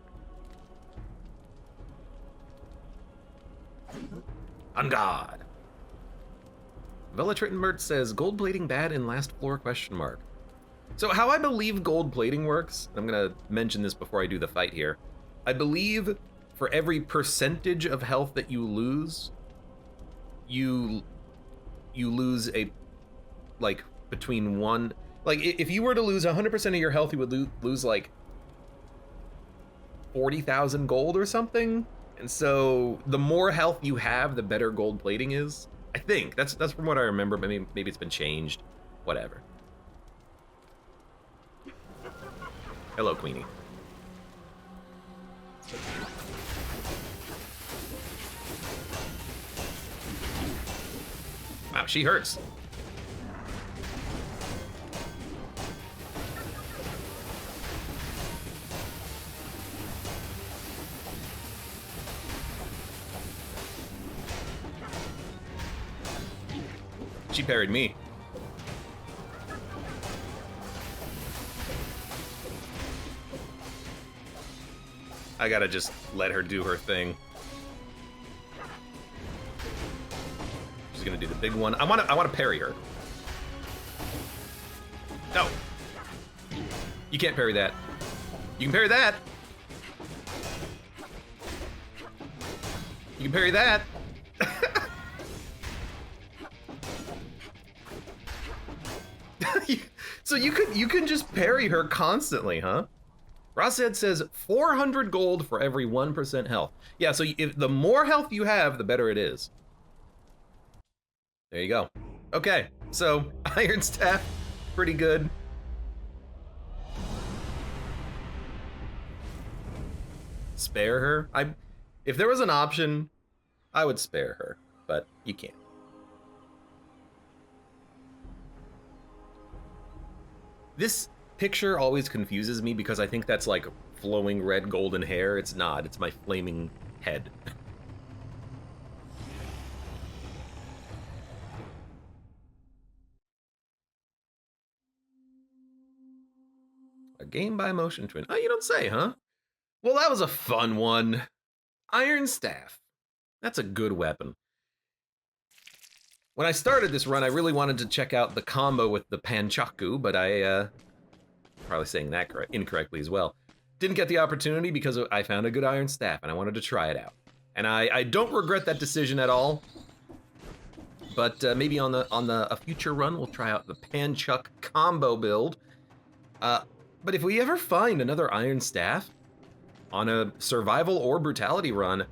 On guard. Velatriton Mert says, gold plating bad in last floor question mark. So how I believe gold plating works, I'm gonna mention this before I do the fight here. I believe for every percentage of health that you lose, you lose a, like, between one, like, if you were to lose 100% of your health, you would lose, like, 40,000 gold or something. And so, the more health you have, the better gold plating is. I think, that's from what I remember, but maybe it's been changed. Whatever. Hello, Queenie. Wow, she hurts. She parried me. I gotta just let her do her thing. She's gonna do the big one. I wanna parry her. No. You can't parry that. You can parry that. You can parry that. So you can just parry her constantly, huh? Rosshead says 400 gold for every 1% health. Yeah, so if the more health you have, the better it is. There you go. Okay, so Iron Staff, pretty good. Spare her? If there was an option, I would spare her, but you can't. This picture always confuses me because I think that's like flowing red golden hair. It's not, it's my flaming head. A game by Motion Twin. Oh, you don't say, huh? Well, that was a fun one. Iron Staff. That's a good weapon. When I started this run, I really wanted to check out the combo with the Panchaku, but I, probably saying that incorrectly as well. Didn't get the opportunity because I found a good iron staff and I wanted to try it out. And I don't regret that decision at all. But maybe on a future run, we'll try out the Panchuk combo build. But if we ever find another iron staff on a survival or brutality run,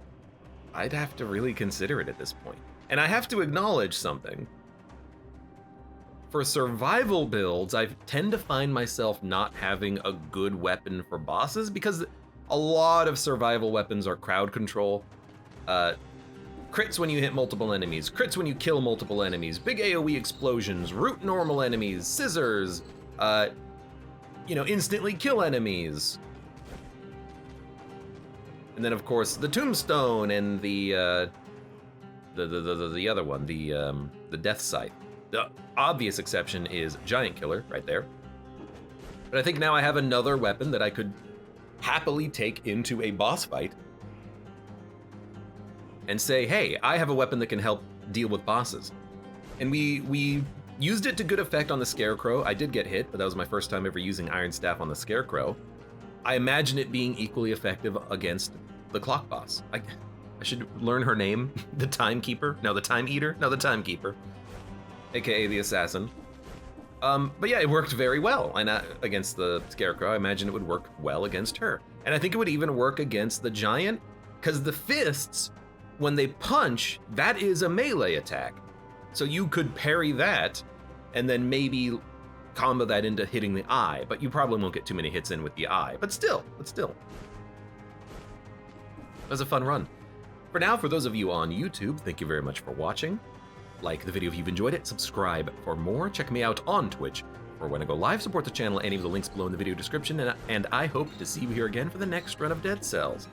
I'd have to really consider it at this point. And I have to acknowledge something. For survival builds, I tend to find myself not having a good weapon for bosses because a lot of survival weapons are crowd control. Crits when you hit multiple enemies, crits when you kill multiple enemies, big AoE explosions, root normal enemies, scissors, instantly kill enemies. And then of course the tombstone and the other one, the death scythe. The obvious exception is giant killer right there. But I think now I have another weapon that I could happily take into a boss fight and say, hey, I have a weapon that can help deal with bosses. And we used it to good effect on the Scarecrow. I did get hit, but that was my first time ever using Iron Staff on the Scarecrow. I imagine it being equally effective against the Clock Boss. I should learn her name. The Timekeeper? No, the Time Eater? No, the Timekeeper. AKA the Assassin. But yeah, it worked very well. And against the Scarecrow, I imagine it would work well against her. And I think it would even work against the Giant, because the fists, when they punch, that is a melee attack. So you could parry that, and then maybe combo that into hitting the eye, but you probably won't get too many hits in with the eye. But still. It was a fun run. For now, for those of you on YouTube, thank you very much for watching. Like the video if you've enjoyed it, subscribe for more. Check me out on Twitch for when I go live. Support the channel, any of the links below in the video description, and I hope to see you here again for the next run of Dead Cells.